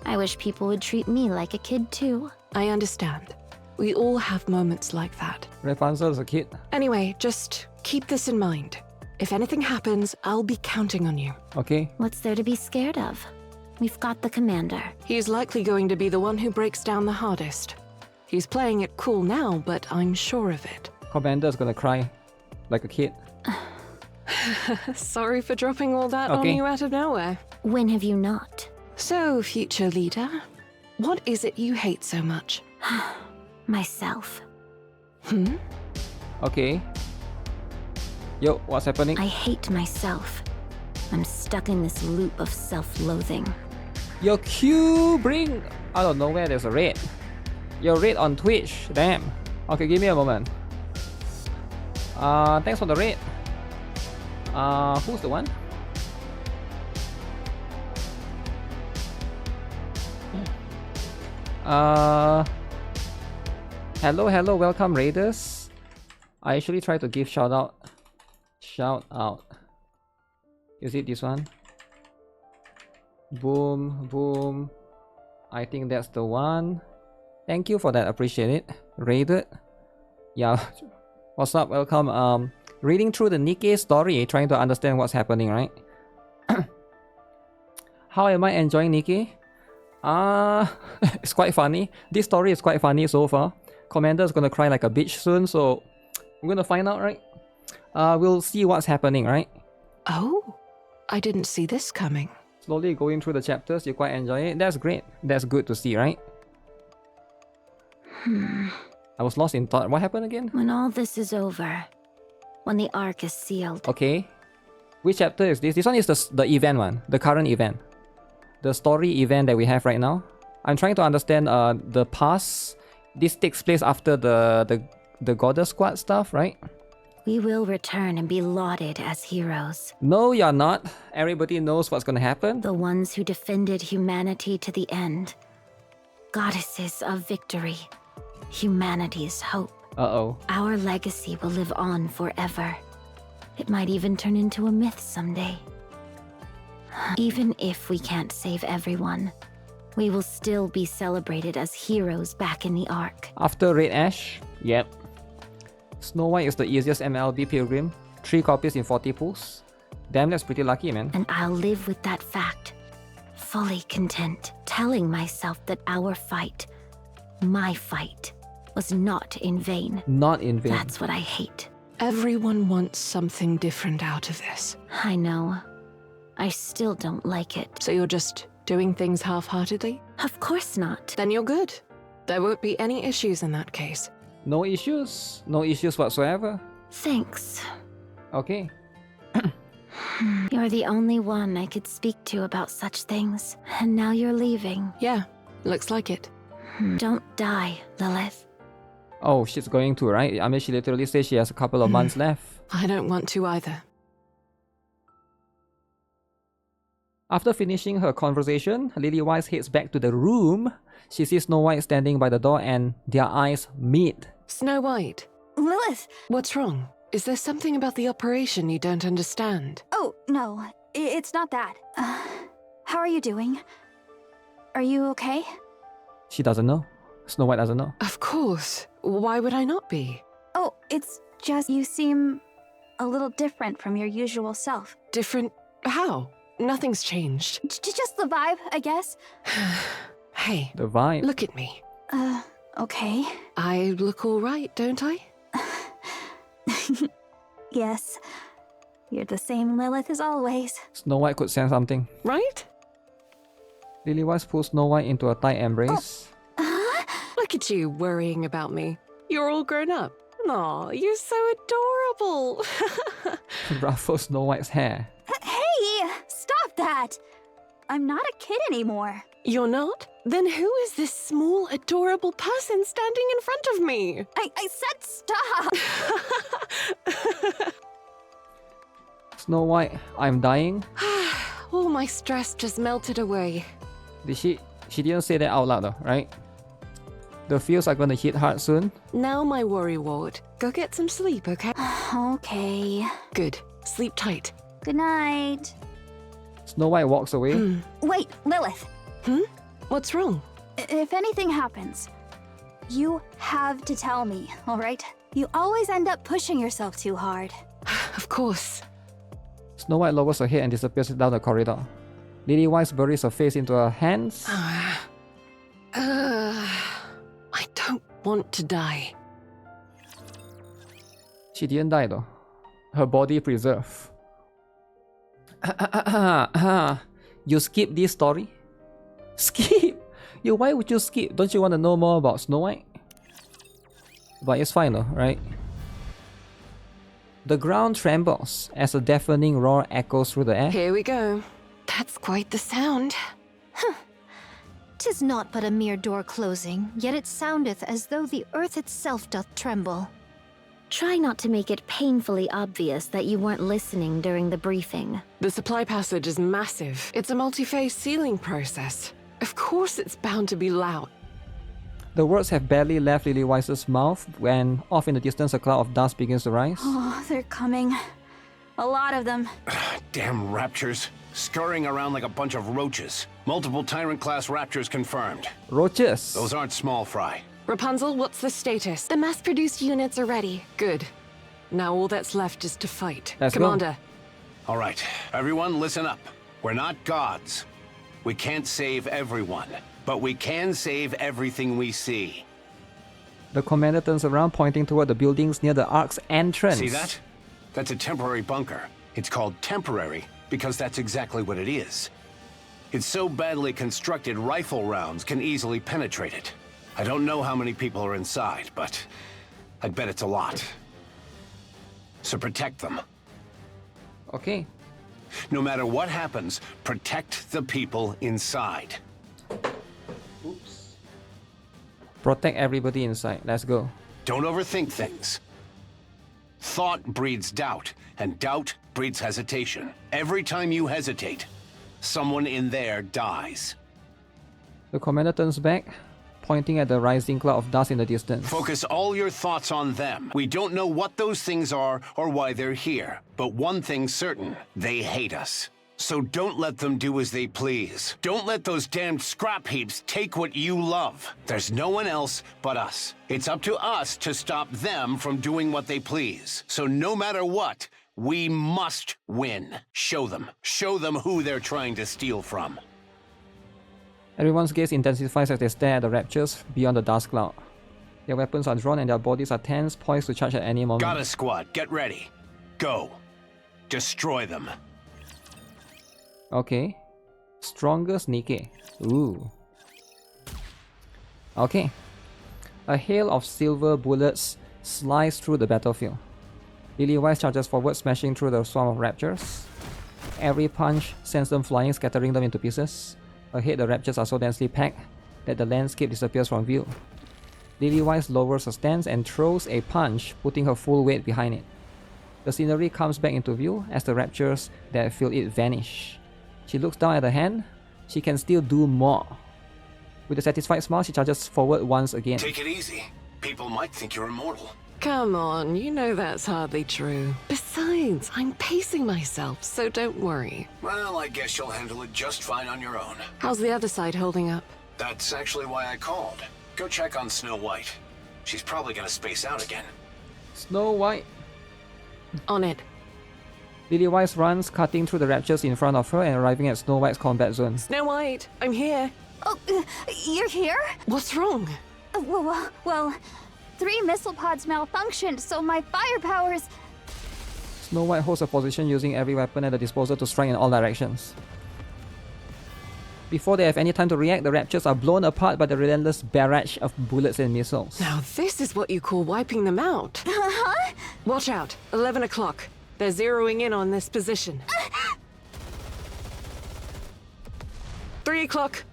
I wish people would treat me like a kid too. I understand. We all have moments like that. Rapunzel is a kid. Anyway, just keep this in mind. If anything happens, I'll be counting on you. Okay. What's there to be scared of? We've got the commander. He's likely going to be the one who breaks down the hardest. He's playing it cool now, but I'm sure of it. Commander's gonna cry like a kid. Sorry for dropping all that on Okay. you out of nowhere. When have you not? So, future leader, what is it you hate so much? Myself. Okay. Yo, what's happening? I hate myself. I'm stuck in this loop of self-loathing. Your Q bring out of nowhere there's a raid. Your raid on Twitch. Damn. Okay, give me a moment. Thanks for the raid. Who's the one? Hello, welcome raiders. I actually tried to give shout out. Is it this one? Boom, boom. I think that's the one. Thank you for that, appreciate it. Raided. Yeah. What's up? Welcome. Reading through the NIKKE story, trying to understand what's happening, right? How am I enjoying NIKKE? It's quite funny. This story is quite funny so far. Commander's gonna cry like a bitch soon, so I'm gonna find out, right? We'll see what's happening, right? Oh, I didn't see this coming. Slowly going through the chapters, you quite enjoy it. That's great. That's good to see, right? I was lost in thought. What happened again? When all this is over, when the Ark is sealed. Okay. Which chapter is this? This one is the event one, the current event. The story event that we have right now. I'm trying to understand the past. This takes place after the Goddess Squad stuff, right? We will return and be lauded as heroes. No, you're not. Everybody knows what's gonna happen. The ones who defended humanity to the end. Goddesses of victory. Humanity's hope. Uh-oh. Our legacy will live on forever. It might even turn into a myth someday. Even if we can't save everyone, we will still be celebrated as heroes back in the Ark. After Red Ash, yep. Snow White is the easiest MLB pilgrim. 3 copies in 40 pulls. Damn, that's pretty lucky, man. And I'll live with that fact. Fully content, telling myself that our fight, my fight, was not in vain. Not in vain. That's what I hate. Everyone wants something different out of this. I know. I still don't like it. So you're just doing things half-heartedly? Of course not. Then you're good. There won't be any issues in that case. No issues. No issues whatsoever. Thanks. Okay. You're the only one I could speak to about such things. And now you're leaving. Yeah, looks like it. Don't die, Lilith. Oh, she's going to, right? I mean, she literally says she has a couple of months left. I don't want to either. After finishing her conversation, Lily-Wise heads back to the room. She sees Snow White standing by the door and their eyes meet. Snow White. Lilith! What's wrong? Is there something about the operation you don't understand? Oh, no. It's not that. How are you doing? Are you okay? She doesn't know. Snow White doesn't know. Of course. Why would I not be? Oh, it's just you seem a little different from your usual self. Different? How? Nothing's changed. Just the vibe, I guess. Hey. The vibe. Look at me. Okay. I look all right, don't I? Yes. You're the same Lilith as always. Snow White could sense something. Right? Lily-Wise pulls Snow White into a tight embrace. Look at you worrying about me. You're all grown up. Aw, you're so adorable. Ruffles Snow White's hair. Hey! Stop that! I'm not a kid anymore. You're not? Then who is this small, adorable person standing in front of me? I said stop! Snow White, I'm dying. All my stress just melted away. Did she didn't say that out loud though, right? The feels are gonna hit hard soon. Now my worry ward. Go get some sleep, okay? Okay. Good. Sleep tight. Good night. Snow White walks away. Wait, Lilith. What's wrong? If anything happens, you have to tell me, all right? You always end up pushing yourself too hard. Of course. Snow White lowers her head and disappears down the corridor. Lily-Wise buries her face into her hands. I don't want to die. She didn't die though. Her body preserved. You skip this story? Skip? Why would you skip? Don't you want to know more about Snow White? But it's fine though, right? The ground trembles as a deafening roar echoes through the air. Here we go. That's quite the sound. 'Tis not but a mere door closing, yet it soundeth as though the earth itself doth tremble. Try not to make it painfully obvious that you weren't listening during the briefing. The supply passage is massive. It's a multi-phase sealing process. Of course it's bound to be loud. The words have barely left Lily-Wise's mouth when off in the distance a cloud of dust begins to rise. Oh, they're coming. A lot of them. Damn raptors. Scurrying around like a bunch of roaches. Multiple Tyrant-class raptors confirmed. Roaches! Those aren't small fry. Rapunzel, what's the status? The mass-produced units are ready. Good. Now all that's left is to fight. Let's go. Commander. All right, everyone listen up. We're not gods. We can't save everyone, but we can save everything we see. The commander turns around, pointing toward the buildings near the Ark's entrance. See that? That's a temporary bunker. It's called temporary because that's exactly what it is. It's so badly constructed, rifle rounds can easily penetrate it. I don't know how many people are inside, but I'd bet it's a lot. So protect them. Okay. No matter what happens, protect the people inside. Oops. Protect everybody inside. Let's go. Don't overthink things. Thought breeds doubt, and doubt breeds hesitation. Every time you hesitate, someone in there dies. The commander turns back, pointing at the rising cloud of dust in the distance. Focus all your thoughts on them. We don't know what those things are or why they're here, but one thing's certain, they hate us. So don't let them do as they please. Don't let those damned scrap heaps take what you love. There's no one else but us. It's up to us to stop them from doing what they please. So no matter what, we must win. Show them. Show them who they're trying to steal from. Everyone's gaze intensifies as they stare at the raptures beyond the dust cloud. Their weapons are drawn and their bodies are tense, poised to charge at any moment. Got a squad. Get ready. Go. Destroy them. Okay. Strongest NIKKE. Ooh. Okay. A hail of silver bullets slice through the battlefield. Lily-Wise charges forward, smashing through the swarm of raptures. Every punch sends them flying, scattering them into pieces. Ahead, the raptures are so densely packed that the landscape disappears from view. Lily-Wise lowers her stance and throws a punch, putting her full weight behind it. The scenery comes back into view as the raptures that fill it vanish. She looks down at her hand. She can still do more. With a satisfied smile, she charges forward once again. Take it easy. People might think you're immortal. Come on, you know that's hardly true. Besides, I'm pacing myself, so don't worry. Well, I guess you'll handle it just fine on your own. How's the other side holding up? That's actually why I called. Go check on Snow White. She's probably gonna space out again. Snow White. On it. Lily-Wise runs, cutting through the raptures in front of her and arriving at Snow White's combat zone. Snow White, I'm here. Oh, you're here? What's wrong? Well, 3 missile pods malfunctioned, so my firepowers... Snow White holds a position using every weapon at her disposal to strike in all directions. Before they have any time to react, the raptures are blown apart by the relentless barrage of bullets and missiles. Now this is what you call wiping them out. Huh? Watch out, 11 o'clock. They're zeroing in on this position. 3 o'clock.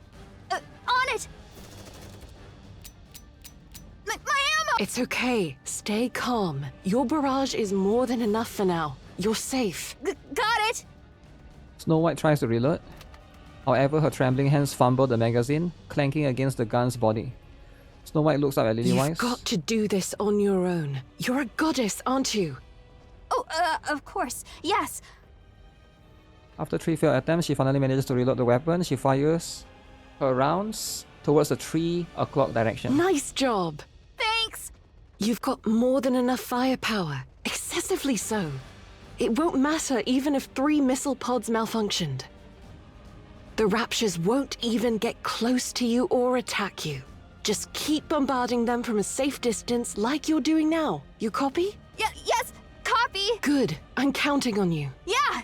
On it! My ammo! It's okay. Stay calm. Your barrage is more than enough for now. You're safe. Got it! Snow White tries to reload. However, her trembling hands fumble the magazine, clanking against the gun's body. Snow White looks up at Lily-Wise. You've got to do this on your own. You're a goddess, aren't you? Oh, of course. Yes. After 3 failed attempts, she finally manages to reload the weapon. She fires her rounds towards the 3 o'clock direction. Nice job. Thanks. You've got more than enough firepower. Excessively so. It won't matter even if 3 missile pods malfunctioned. The raptures won't even get close to you or attack you. Just keep bombarding them from a safe distance like you're doing now. You copy? Yes. Copy. Good. I'm counting on you. Yeah.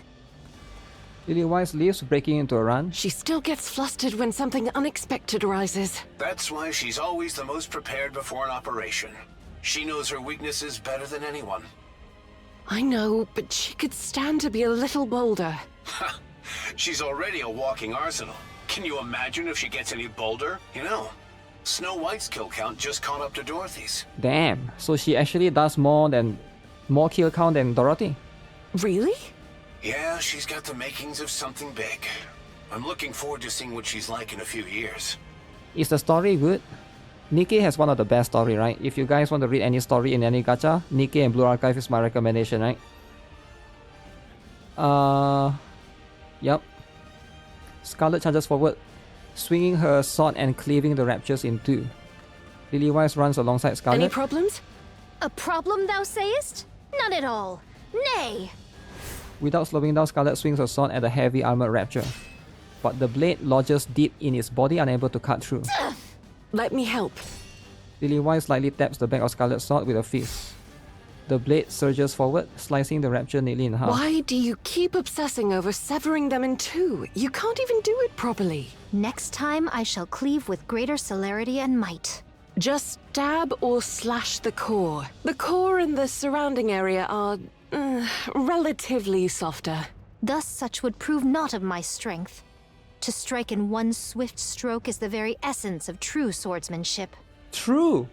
Lily-Wise leaves, breaking into a run. She still gets flustered when something unexpected arises. That's why she's always the most prepared before an operation. She knows her weaknesses better than anyone. I know, but she could stand to be a little bolder. She's already a walking arsenal. Can you imagine if she gets any bolder? You know, Snow White's kill count just caught up to Dorothy's. Damn, so she actually does more kill count than Dorothy? Really? Yeah, she's got the makings of something big. I'm looking forward to seeing what she's like in a few years. Is the story good? NIKKE has one of the best story, right? If you guys want to read any story in any gacha, NIKKE and Blue Archive is my recommendation, right? Yep. Scarlet charges forward, swinging her sword and cleaving the raptures in 2. Lily-Wise runs alongside Scarlet. Any problems? A problem, thou sayest? None at all. Nay! Without slowing down, Scarlet swings her sword at the heavy armored rapture. But the blade lodges deep in its body, unable to cut through. Let me help. Lily-Wise lightly taps the back of Scarlet's sword with a fist. The blade surges forward, slicing the rapture nearly in half. Why do you keep obsessing over severing them in 2? You can't even do it properly. Next time I shall cleave with greater celerity and might. Just stab or slash the core. The core and the surrounding area are relatively softer. Thus such would prove not of my strength. To strike in one swift stroke is the very essence of true swordsmanship. True.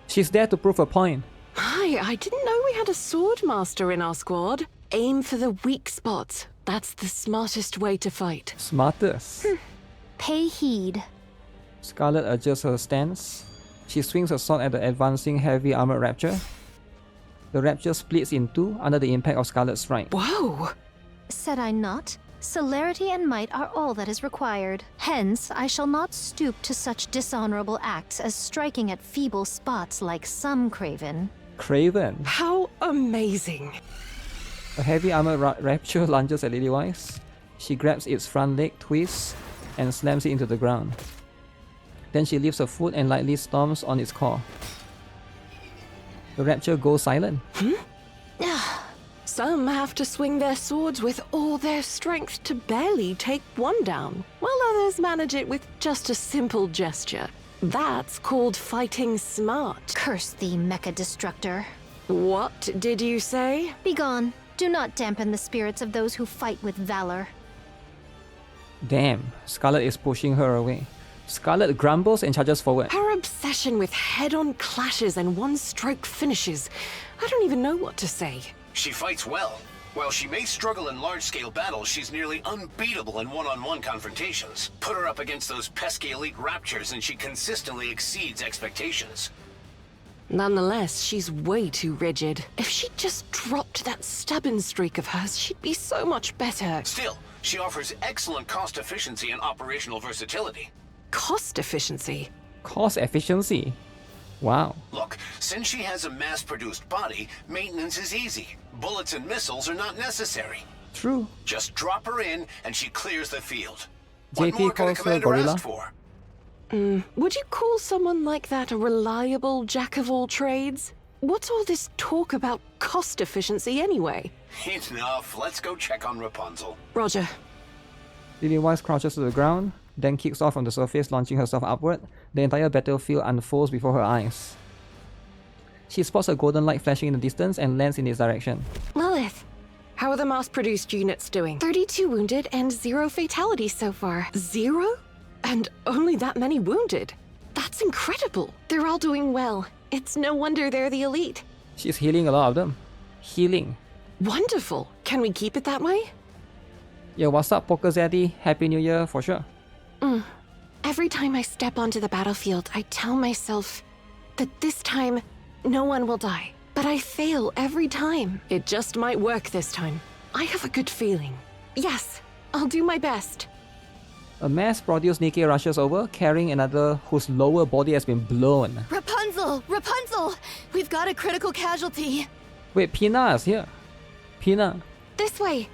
She's there to prove a point. My, I didn't know we had a sword master in our squad. Aim for the weak spots. That's the smartest way to fight. Smartest. Pay heed. Scarlet adjusts her stance. She swings her sword at the advancing heavy armored Rapture. The Rapture splits in two under the impact of Scarlet's strike. Whoa! Said I not? Celerity and might are all that is required. Hence, I shall not stoop to such dishonorable acts as striking at feeble spots like some craven. Craven. How amazing! A heavy armored Rapture lunges at Lilywise. She grabs its front leg, twists, and slams it into the ground. Then she lifts her foot and lightly stomps on its core. The Rapture goes silent. Some have to swing their swords with all their strength to barely take one down, while others manage it with just a simple gesture. That's called fighting smart. Curse thee, mecha destructor. What did you say? Begone. Do not dampen the spirits of those who fight with valor. Damn, Scarlet is pushing her away. Scarlet grumbles and charges forward. Her obsession with head-on clashes and one-stroke finishes. I don't even know what to say. She fights well. While she may struggle in large-scale battles, she's nearly unbeatable in one-on-one confrontations. Put her up against those pesky elite Raptures and she consistently exceeds expectations. Nonetheless, she's way too rigid. If she just dropped that stubborn streak of hers, she'd be so much better. Still, she offers excellent cost efficiency and operational versatility. Cost efficiency? Cost efficiency? Wow. Look, since she has a mass-produced body, maintenance is easy. Bullets and missiles are not necessary. True. Just drop her in and she clears the field. What more JP could a calls her commander Gorilla. ask for? Would you call someone like that a reliable jack-of-all-trades? What's all this talk about cost efficiency anyway? Enough. Let's go check on Rapunzel. Roger. Lilywise crouches to the ground, then kicks off from the surface, launching herself upward. The entire battlefield unfolds before her eyes. She spots a golden light flashing in the distance and lands in its direction. Lilith, how are the mass-produced units doing? 32 wounded and 0 fatalities so far. 0? And only that many wounded? That's incredible. They're all doing well. It's no wonder they're the elite. She's healing a lot of them. Healing. Wonderful. Can we keep it that way? Yo, what's up, Poker Zaddy? Happy New Year for sure. Every time I step onto the battlefield, I tell myself that this time, no one will die. But I fail every time. It just might work this time. I have a good feeling. Yes, I'll do my best. A mass-produced NIKKE rushes over, carrying another whose lower body has been blown. Rapunzel! Rapunzel! We've got a critical casualty. Wait, Pina is here. Pina. This way.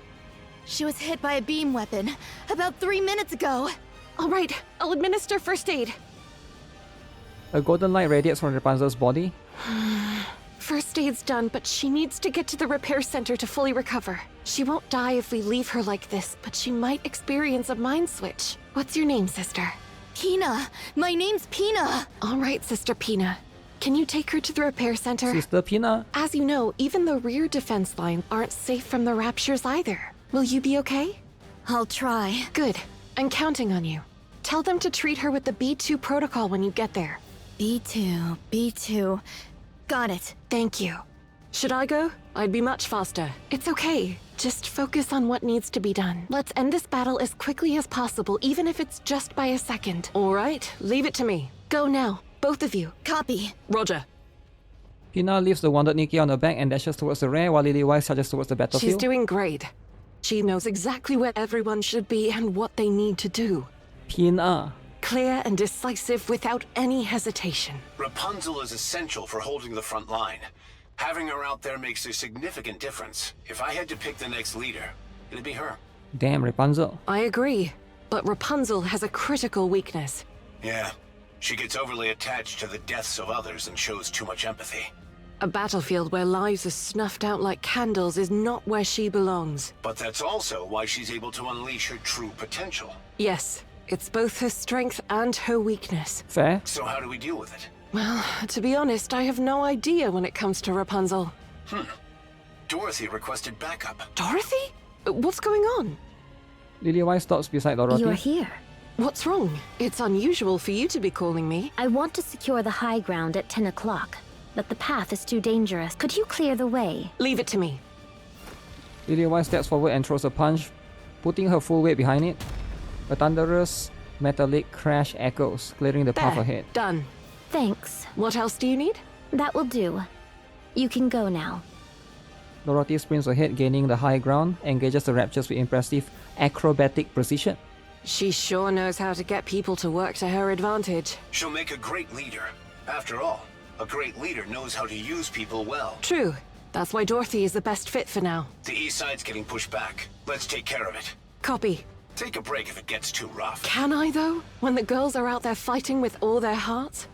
She was hit by a beam weapon about 3 minutes ago. All right, I'll administer first aid. A golden light radiates from Rapunzel's body. First aid's done, but she needs to get to the repair center to fully recover. She won't die if we leave her like this, but she might experience a mind switch. What's your name, sister? Pina! My name's Pina! All right, Sister Pina. Can you take her to the repair center? Sister Pina. As you know, even the rear defense lines aren't safe from the Raptures either. Will you be okay? I'll try. Good. I'm counting on you. Tell them to treat her with the B2 protocol when you get there. B2. Got it. Thank you. Should I go? I'd be much faster. It's okay. Just focus on what needs to be done. Let's end this battle as quickly as possible, even if it's just by a second. All right, leave it to me. Go now, both of you. Copy. Roger. Pina leaves the wounded NIKKE on her back and dashes towards the rear while Lilywise charges towards the battlefield. She's doing great. She knows exactly where everyone should be and what they need to do. Pina. Clear and decisive without any hesitation. Rapunzel is essential for holding the front line. Having her out there makes a significant difference. If I had to pick the next leader, it'd be her. Damn, Rapunzel. I agree, but Rapunzel has a critical weakness. Yeah, she gets overly attached to the deaths of others and shows too much empathy. A battlefield where lives are snuffed out like candles is not where she belongs. But that's also why she's able to unleash her true potential. Yes, it's both her strength and her weakness. Fair. So how do we deal with it? Well, to be honest, I have no idea when it comes to Rapunzel. Dorothy requested backup. Dorothy? What's going on? Lilywise stops beside Dorothy. You're here. What's wrong? It's unusual for you to be calling me. I want to secure the high ground at 10 o'clock. that the path is too dangerous. Could you clear the way? Leave it to me. Lily White steps forward and throws a punch, putting her full weight behind it. A thunderous metallic crash echoes, clearing the path There. ahead. Done. Thanks. What else do you need? That will do. You can go now. Dorothy sprints ahead, gaining the high ground, engages the Raptures with impressive acrobatic precision. She sure knows how to get people to work to her advantage. She'll make a great leader. After all, a great leader knows how to use people well. True. That's why Dorothy is the best fit for now. The east side's getting pushed back. Let's take care of it. Copy. Take a break if it gets too rough. Can I, though? When the girls are out there fighting with all their hearts?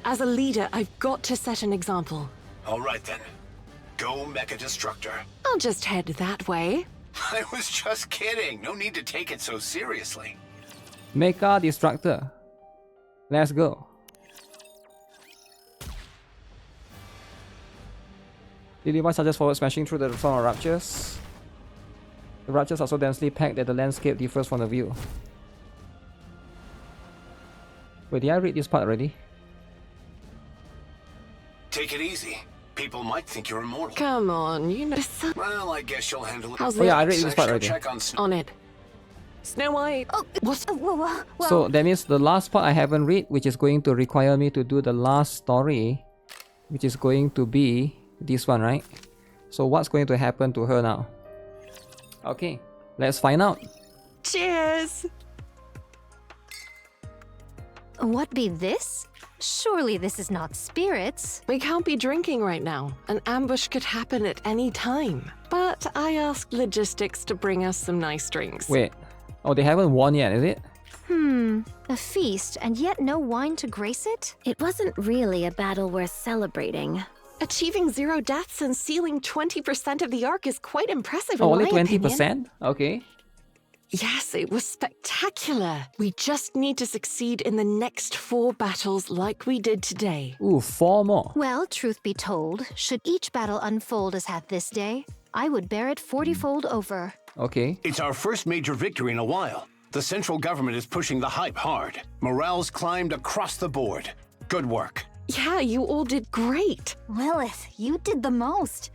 As a leader, I've got to set an example. All right then. Go Mecha Destructor. I'll just head that way. I was just kidding. No need to take it so seriously. Mecha Destructor. Let's go. Lily White charges forward, smashing through the swarm of Raptures. The Raptures are so densely packed that the landscape differs from the view. Wait, did I read this part already? Take it easy. People might think you're immortal. Come on, you know. Well, I guess you'll handle it. How's Oh yeah, I that? read this part already. Check on On it. Snow White. Oh, What? well, So that means the last part I haven't read, which is going to require me to do the last story, which is going to be this one, right? So what's going to happen to her now? Okay, let's find out. Cheers! what be this? Surely this is not spirits. We can't be drinking right now. An ambush could happen at any time. But I asked logistics to bring us some nice drinks. Wait, oh, they haven't won yet, is it? A feast and yet no wine to grace it? It wasn't really a battle worth celebrating. Achieving 0 deaths and sealing 20% of the Ark is quite impressive in Oh, only my opinion. 20%? Okay. Yes, it was spectacular. We just need to succeed in the next 4 battles like we did today. Ooh, 4 more. Well, truth be told, should each battle unfold as had this day, I would bear it 40-fold over. Okay. It's our first major victory in a while. The central government is pushing the hype hard. Morale's climbed across the board. Good work. Yeah, you all did great. Lilith, you did the most.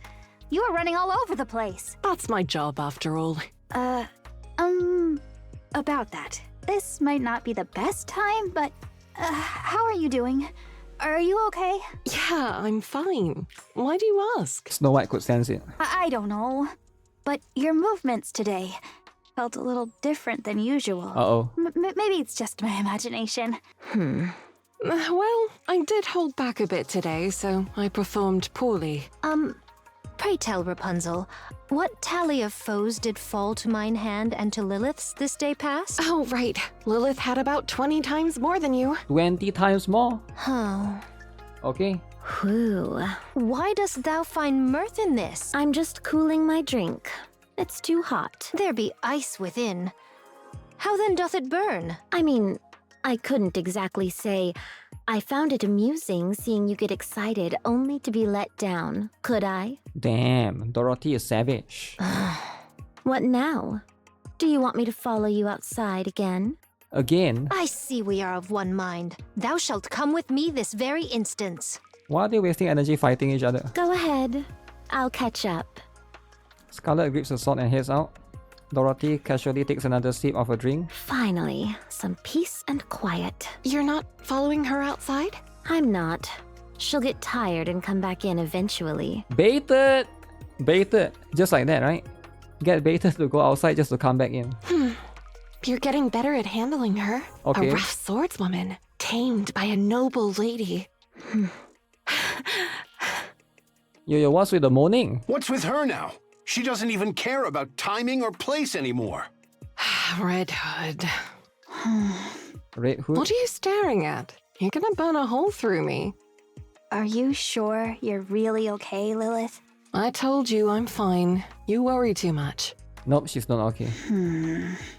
You were running all over the place. That's my job after all. About that. This might not be the best time, but how are you doing? Are you okay? Yeah, I'm fine. Why do you ask? Snow White could sense it. I don't know. But your movements today felt a little different than usual. Uh-oh. Maybe it's just my imagination. Well, I did hold back a bit today, so I performed poorly. Pray tell, Rapunzel, what tally of foes did fall to mine hand and to Lilith's this day past? Oh, right. Lilith had about 20 times more than you. 20 times more? Oh. Okay. Whew. Why dost thou find mirth in this? I'm just cooling my drink. It's too hot. There be ice within. How then doth it burn? I mean, I couldn't exactly say I found it amusing seeing you get excited only to be let down, could I? Damn, Dorothy is savage. What now? Do you want me to follow you outside again? Again? I see we are of one mind. Thou shalt come with me this very instant. Why are they wasting energy fighting each other? Go ahead. I'll catch up. Scarlet grips her sword and heads out. Dorothy casually takes another sip of her drink. Finally, some peace and quiet. You're not following her outside? I'm not. She'll get tired and come back in eventually. Baited! Baited. Just like that, right? Get baited to go outside just to come back in. You're getting better at handling her. Okay. A rough swordswoman, tamed by a noble lady. Yo, what's with the moaning? What's with her now? She doesn't even care about timing or place anymore. Red Hood. Red Hood? What are you staring at? You're gonna burn a hole through me. Are you sure you're really okay, Lilith? I told you I'm fine. You worry too much. Nope, she's not okay.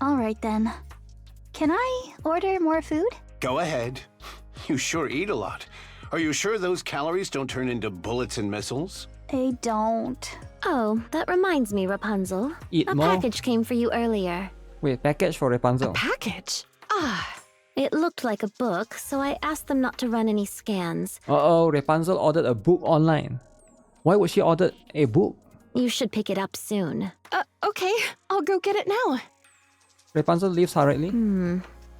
All right then. Can I order more food? Go ahead. You sure eat a lot. Are you sure those calories don't turn into bullets and missiles? They don't. Oh, that reminds me, Rapunzel. Eat A more. package came for you earlier. Wait, package for Rapunzel. Package? Ah, It looked like a book, so I asked them not to run any scans. Uh-oh, Rapunzel ordered a book online. Why would she order a book? You should pick it up soon. Okay. I'll go get it now. Rapunzel leaves hurriedly.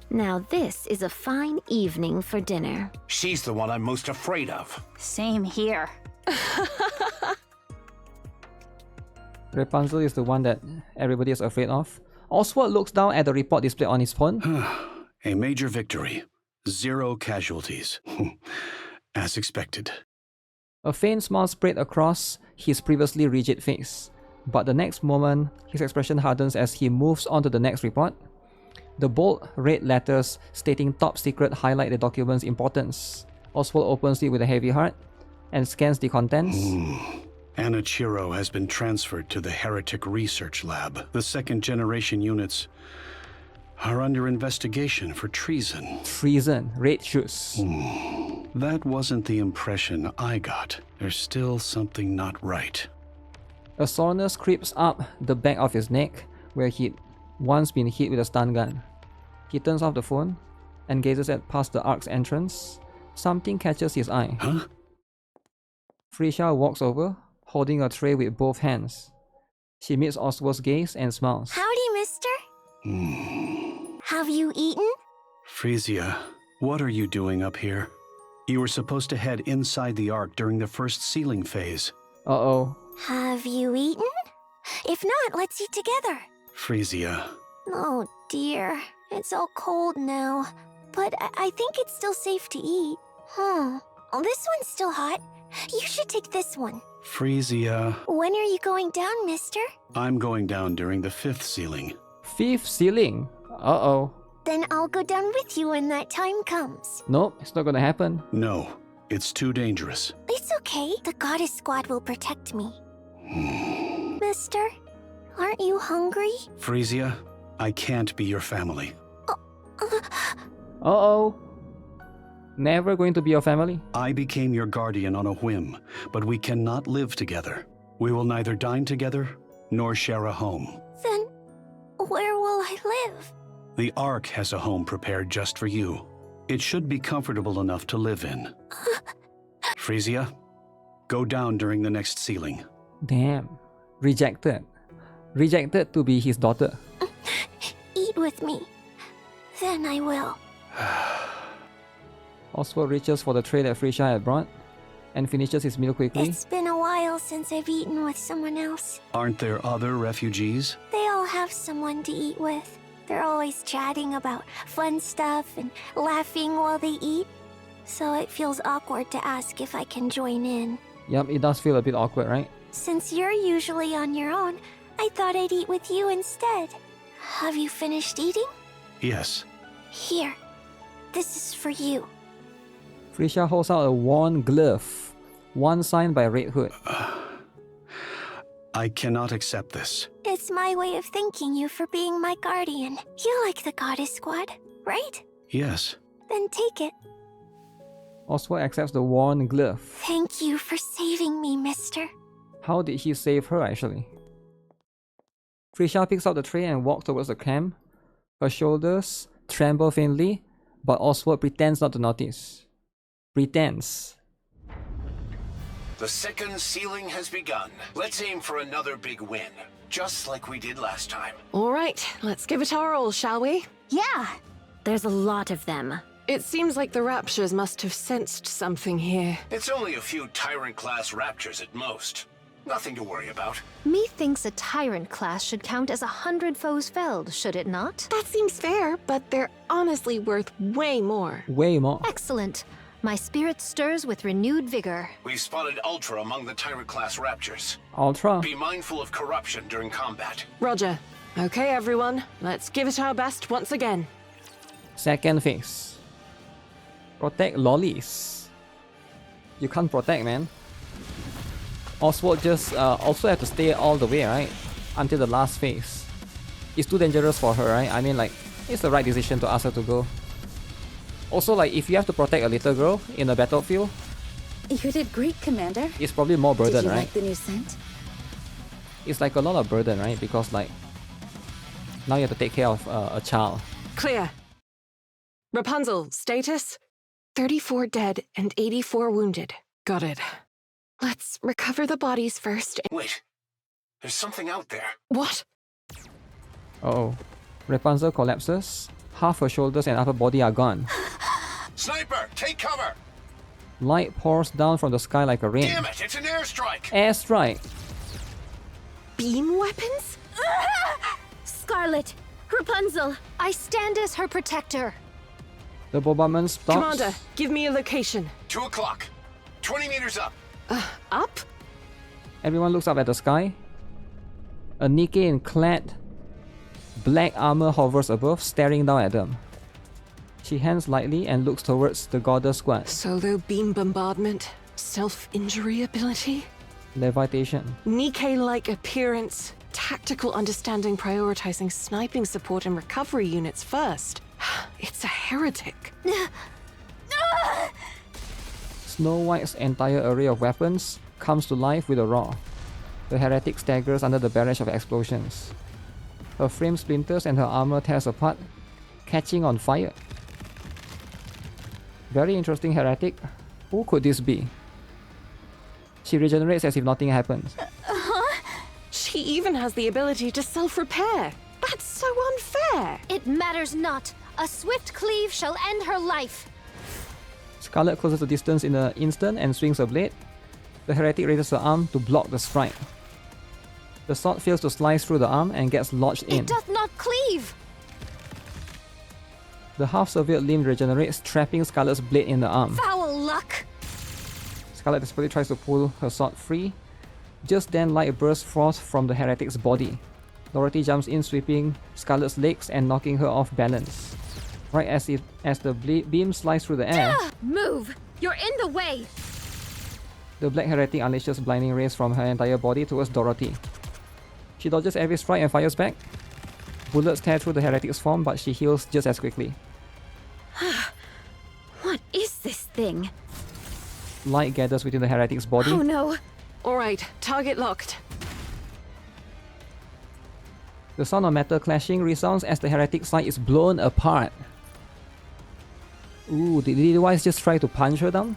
Now this is a fine evening for dinner. She's the one I'm most afraid of. Same here. Rapunzel is the one that everybody is afraid of. Oswald looks down at the report displayed on his phone. A major victory. 0 casualties. As expected. A faint smile spread across his previously rigid face. But the next moment, his expression hardens as he moves on to the next report. The bold red letters stating top secret highlight the document's importance. Oswald opens it with a heavy heart and scans the contents. Anichiro has been transferred to the Heretic Research Lab. The second-generation units are under investigation for treason. Treason. Red shoots. That wasn't the impression I got. There's still something not right. A soreness creeps up the back of his neck where he'd once been hit with a stun gun. He turns off the phone and gazes at past the Ark's entrance. Something catches his eye. Huh? Frisha walks over, holding a tray with both hands. She meets Oswald's gaze and smiles. Howdy, mister. Have you eaten? Frisia, what are you doing up here? You were supposed to head inside the Ark during the first sealing phase. Uh-oh. Have you eaten? If not, let's eat together. Frisia. Oh dear, it's all cold now. But I think it's still safe to eat. Oh, this one's still hot. You should take this one. Frisia. When are you going down, mister? I'm going down during the 5th sealing. 5th ceiling. Uh-oh. Then I'll go down with you when that time comes. Nope, it's not gonna happen. No, it's too dangerous. It's okay. The goddess squad will protect me. Mister, aren't you hungry? Frisia, I can't be your family. Uh-oh. Never going to be your family? I became your guardian on a whim, but we cannot live together. We will neither dine together, nor share a home. Then, where will I live? The Ark has a home prepared just for you. It should be comfortable enough to live in. Frisia, go down during the next sealing. Damn. Rejected. Rejected to be his daughter. Eat with me. Then I will. Oswald reaches for the tray that Frisha had brought and finishes his meal quickly. It's been a while since I've eaten with someone else. Aren't there other refugees? They all have someone to eat with. They're always chatting about fun stuff and laughing while they eat. So it feels awkward to ask if I can join in. Yup, it does feel a bit awkward, right? Since you're usually on your own, I thought I'd eat with you instead. Have you finished eating? Yes. Here. This is for you. Frisha holds out a worn glove, one signed by Red Hood. I cannot accept this. It's my way of thanking you for being my guardian. You like the goddess squad, right? Yes. Then take it. Oswald accepts the worn glove. Thank you for saving me, mister. How did he save her, actually? Frisha picks up the tray and walks towards the camp. Her shoulders tremble faintly, but Oswald pretends not to notice. Pretends. The second sealing has begun. Let's aim for another big win, just like we did last time. All right, let's give it our all, shall we? Yeah! There's a lot of them. It seems like the Raptures must have sensed something here. It's only a few Tyrant-class Raptures at most. Nothing to worry about. Methinks a tyrant class should count as 100 foes felled, should it not? That seems fair, but they're honestly worth way more. Way more. Excellent. My spirit stirs with renewed vigor. We've spotted Ultra among the Tyrant-class Raptures. Ultra. Be mindful of corruption during combat. Roger. Okay, everyone. Let's give it our best once again. Second phase. Protect lollies. You can't protect, man. Oswald just also have to stay all the way, right? Until the last phase. It's too dangerous for her, right? I mean, like, it's the right decision to ask her to go. Also, like, if you have to protect a little girl in a battlefield, You did great, Commander. it's probably more burden, Did you right? like the new scent? It's like a lot of burden, right? Because, like, now you have to take care of a child. Clear. Rapunzel, status? 34 dead and 84 wounded. Got it. Let's recover the bodies first. Wait. There's something out there. What? Uh-oh. Rapunzel collapses. Half her shoulders and upper body are gone. Sniper, take cover! Light pours down from the sky like a rain. Damn it, it's an airstrike! Airstrike! Beam weapons? Scarlet! Rapunzel! I stand as her protector. The bombardment stops. Commander, give me a location. 2 o'clock. 20 meters up. Up? Everyone looks up at the sky. A NIKKE in clad black armor hovers above, staring down at them. She hands lightly and looks towards the goddess squad. Solo beam bombardment. Self-injury ability? Levitation. NIKKE-like appearance. Tactical understanding prioritizing sniping support and recovery units first. It's a heretic. Snow White's entire array of weapons comes to life with a roar. The heretic staggers under the barrage of explosions. Her frame splinters and her armor tears apart, catching on fire. Very interesting heretic. Who could this be? She regenerates as if nothing happened. She even has the ability to self-repair. That's so unfair. It matters not. A swift cleave shall end her life. Scarlet closes the distance in an instant and swings a blade. The heretic raises her arm to block the strike. The sword fails to slice through the arm and gets lodged in. It doth not cleave. The half-severed limb regenerates, trapping Scarlet's blade in the arm. Foul luck. Scarlet desperately tries to pull her sword free. Just then, light bursts forth from the heretic's body. Dorothy jumps in, sweeping Scarlet's legs and knocking her off balance. Right as the beam slices through the air, Move! You're in the way! the black heretic unleashes blinding rays from her entire body towards Dorothy. She dodges every strike and fires back. Bullets tear through the heretic's form, but she heals just as quickly. What is this thing? Light gathers within the heretic's body. Oh no! All right, target locked. The sound of metal clashing resounds as the heretic side is blown apart. Ooh, did Lily-Wise just try to punch her down?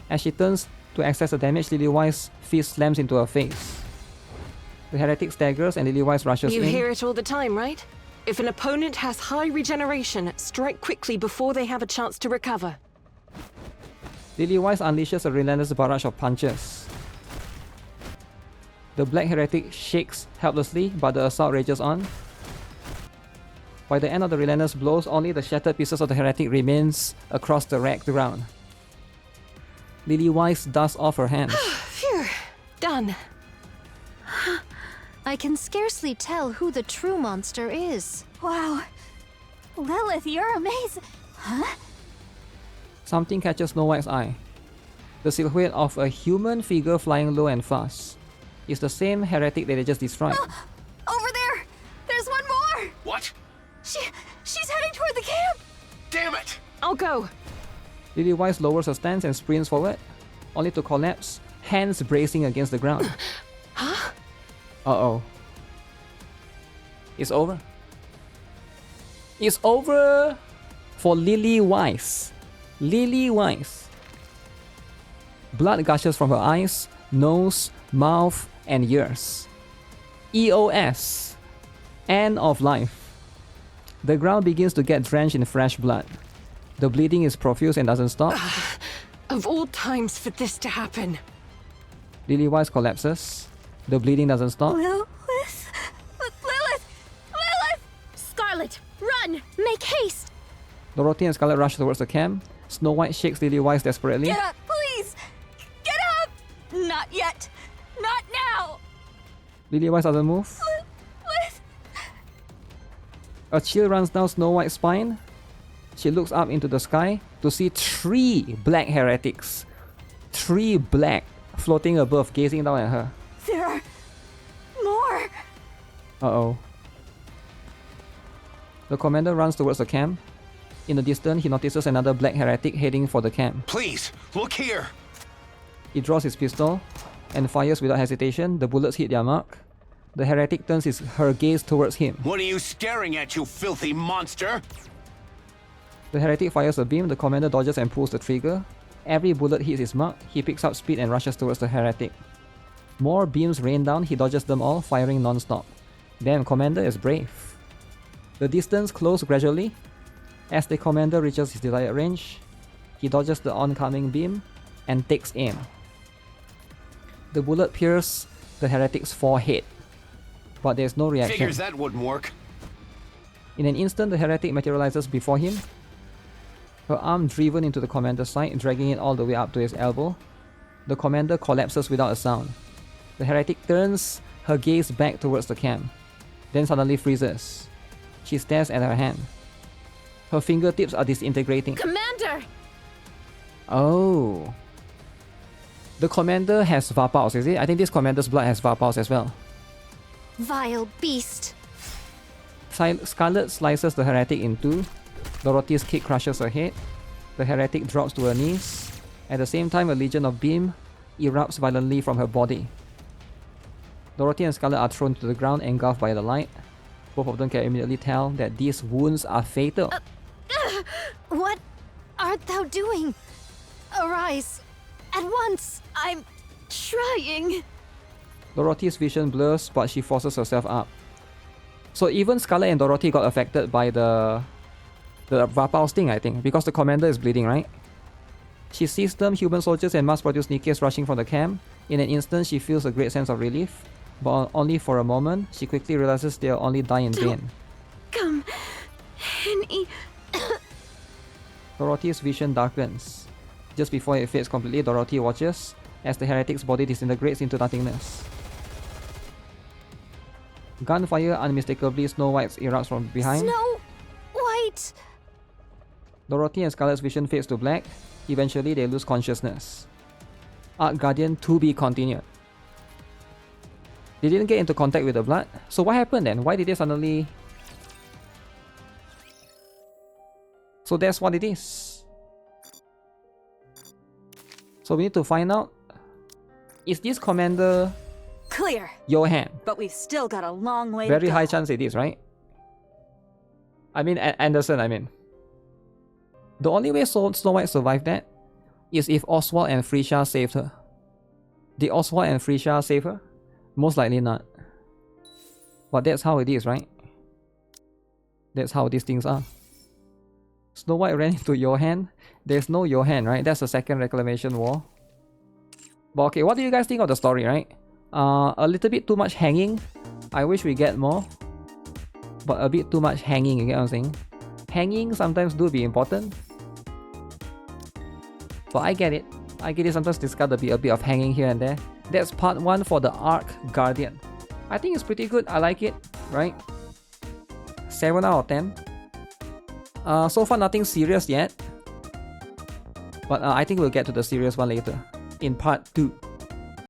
As she turns to access the damage, Lily-Wise's fist slams into her face. The heretic staggers and Lily-Wise rushes You in. hear it all the time, right? If an opponent has high regeneration, strike quickly before they have a chance to recover. Lily-Wise unleashes a relentless barrage of punches. The black heretic shakes helplessly, but the assault rages on. By the end of the relentless blows, only the shattered pieces of the heretic remains across the wrecked ground. Lily-Wise dusts off her hands. Phew, done. I can scarcely tell who the true monster is. Wow. Lilith, you're amazing. Huh? Something catches Snow White's eye. The silhouette of a human figure flying low and fast. It's the same heretic that they just destroyed. Over there! There's one more! What? She's heading toward the camp! Damn it! I'll go. Lily-Wise lowers her stance and sprints forward, only to collapse, hands bracing against the ground. Huh? Uh-oh. It's over. It's over for Lily-Wise. Lily-Wise. Blood gushes from her eyes, nose, mouth, and ears. EOS. End of life. The ground begins to get drenched in fresh blood. The bleeding is profuse and doesn't stop. Of all times for this to happen. Lily-Wise collapses. The bleeding doesn't stop. Lilith! Scarlet, run! Make haste! Dorothy and Scarlet rush towards the camp. Snow White shakes Lily-Wise desperately. Get up, please! Get up! Not yet! Not now! Lily-Wise doesn't move. Lilith! A chill runs down Snow White's spine. She looks up into the sky to see 3 black heretics. 3 black floating above, gazing down at her. There are more! Uh-oh. The commander runs towards the camp. In the distance, he notices another black heretic heading for the camp. Please, look here! He draws his pistol and fires without hesitation. The bullets hit their mark. The heretic turns her gaze towards him. What are you staring at, you filthy monster? The heretic fires a beam, the commander dodges and pulls the trigger. Every bullet hits his mark, he picks up speed and rushes towards the heretic. More beams rain down, he dodges them all, firing non-stop. Damn, commander is brave. The distance closes gradually. As the commander reaches his desired range, he dodges the oncoming beam and takes aim. The bullet pierces the heretic's forehead, but there's no reaction. Figures that wouldn't work. In an instant, the heretic materializes before him, her arm driven into the commander's side, dragging it all the way up to his elbow. The commander collapses without a sound. The heretic turns her gaze back towards the camp, then suddenly freezes. She stares at her hand. Her fingertips are disintegrating. Commander! Oh. The commander has Vapals, is it? I think this commander's blood has Vapals as well. Vile beast. Scarlet slices the heretic in two. Dorothy's kick crushes her head. The heretic drops to her knees. At the same time, a legion of beam erupts violently from her body. Dorothy and Scarlet are thrown to the ground, engulfed by the light. Both of them can immediately tell that these wounds are fatal. What art thou doing? Arise. At once. I'm trying. Dorothy's vision blurs, but she forces herself up. So even Scarlet and Dorothy got affected by the Vapal sting, I think, because the commander is bleeding, right? She sees them, human soldiers and mass-produced NIKKEs rushing from the camp. In an instant, she feels a great sense of relief, but only for a moment. She quickly realizes they'll only die in vain. Come. Henny. Dorothy's vision darkens. Just before it fades completely, Dorothy watches as the heretic's body disintegrates into nothingness. Gunfire unmistakably Snow White erupts from behind. Snow White! Dorothy and Scarlet's vision fades to black. Eventually, they lose consciousness. Arc Guardian to be continued. They didn't get into contact with the blood. So what happened then? Why did they suddenly... So that's what it is. So we need to find out, is this commander Clear. Johan? But we've still got a long way Very to go. high chance it is, right? I mean, Anderson, I mean. The only way Snow White survived that is if Oswald and Frisia saved her. Did Oswald and Frisia save her? Most likely not. But that's how it is, right? That's how these things are. Snow White ran into Johan. There's no Johan, right? That's the second reclamation war. But okay, what do you guys think of the story, right? A little bit too much hanging. I wish we get more. But a bit too much hanging, you get what I'm saying? Hanging sometimes do be important. But I get it. I get it, sometimes there's gotta be a bit of hanging here and there. That's part 1 for the Arc Guardian. I think it's pretty good. I like it, right? 7 out of 10. So far nothing serious yet. But I think we'll get to the serious one later. In part 2.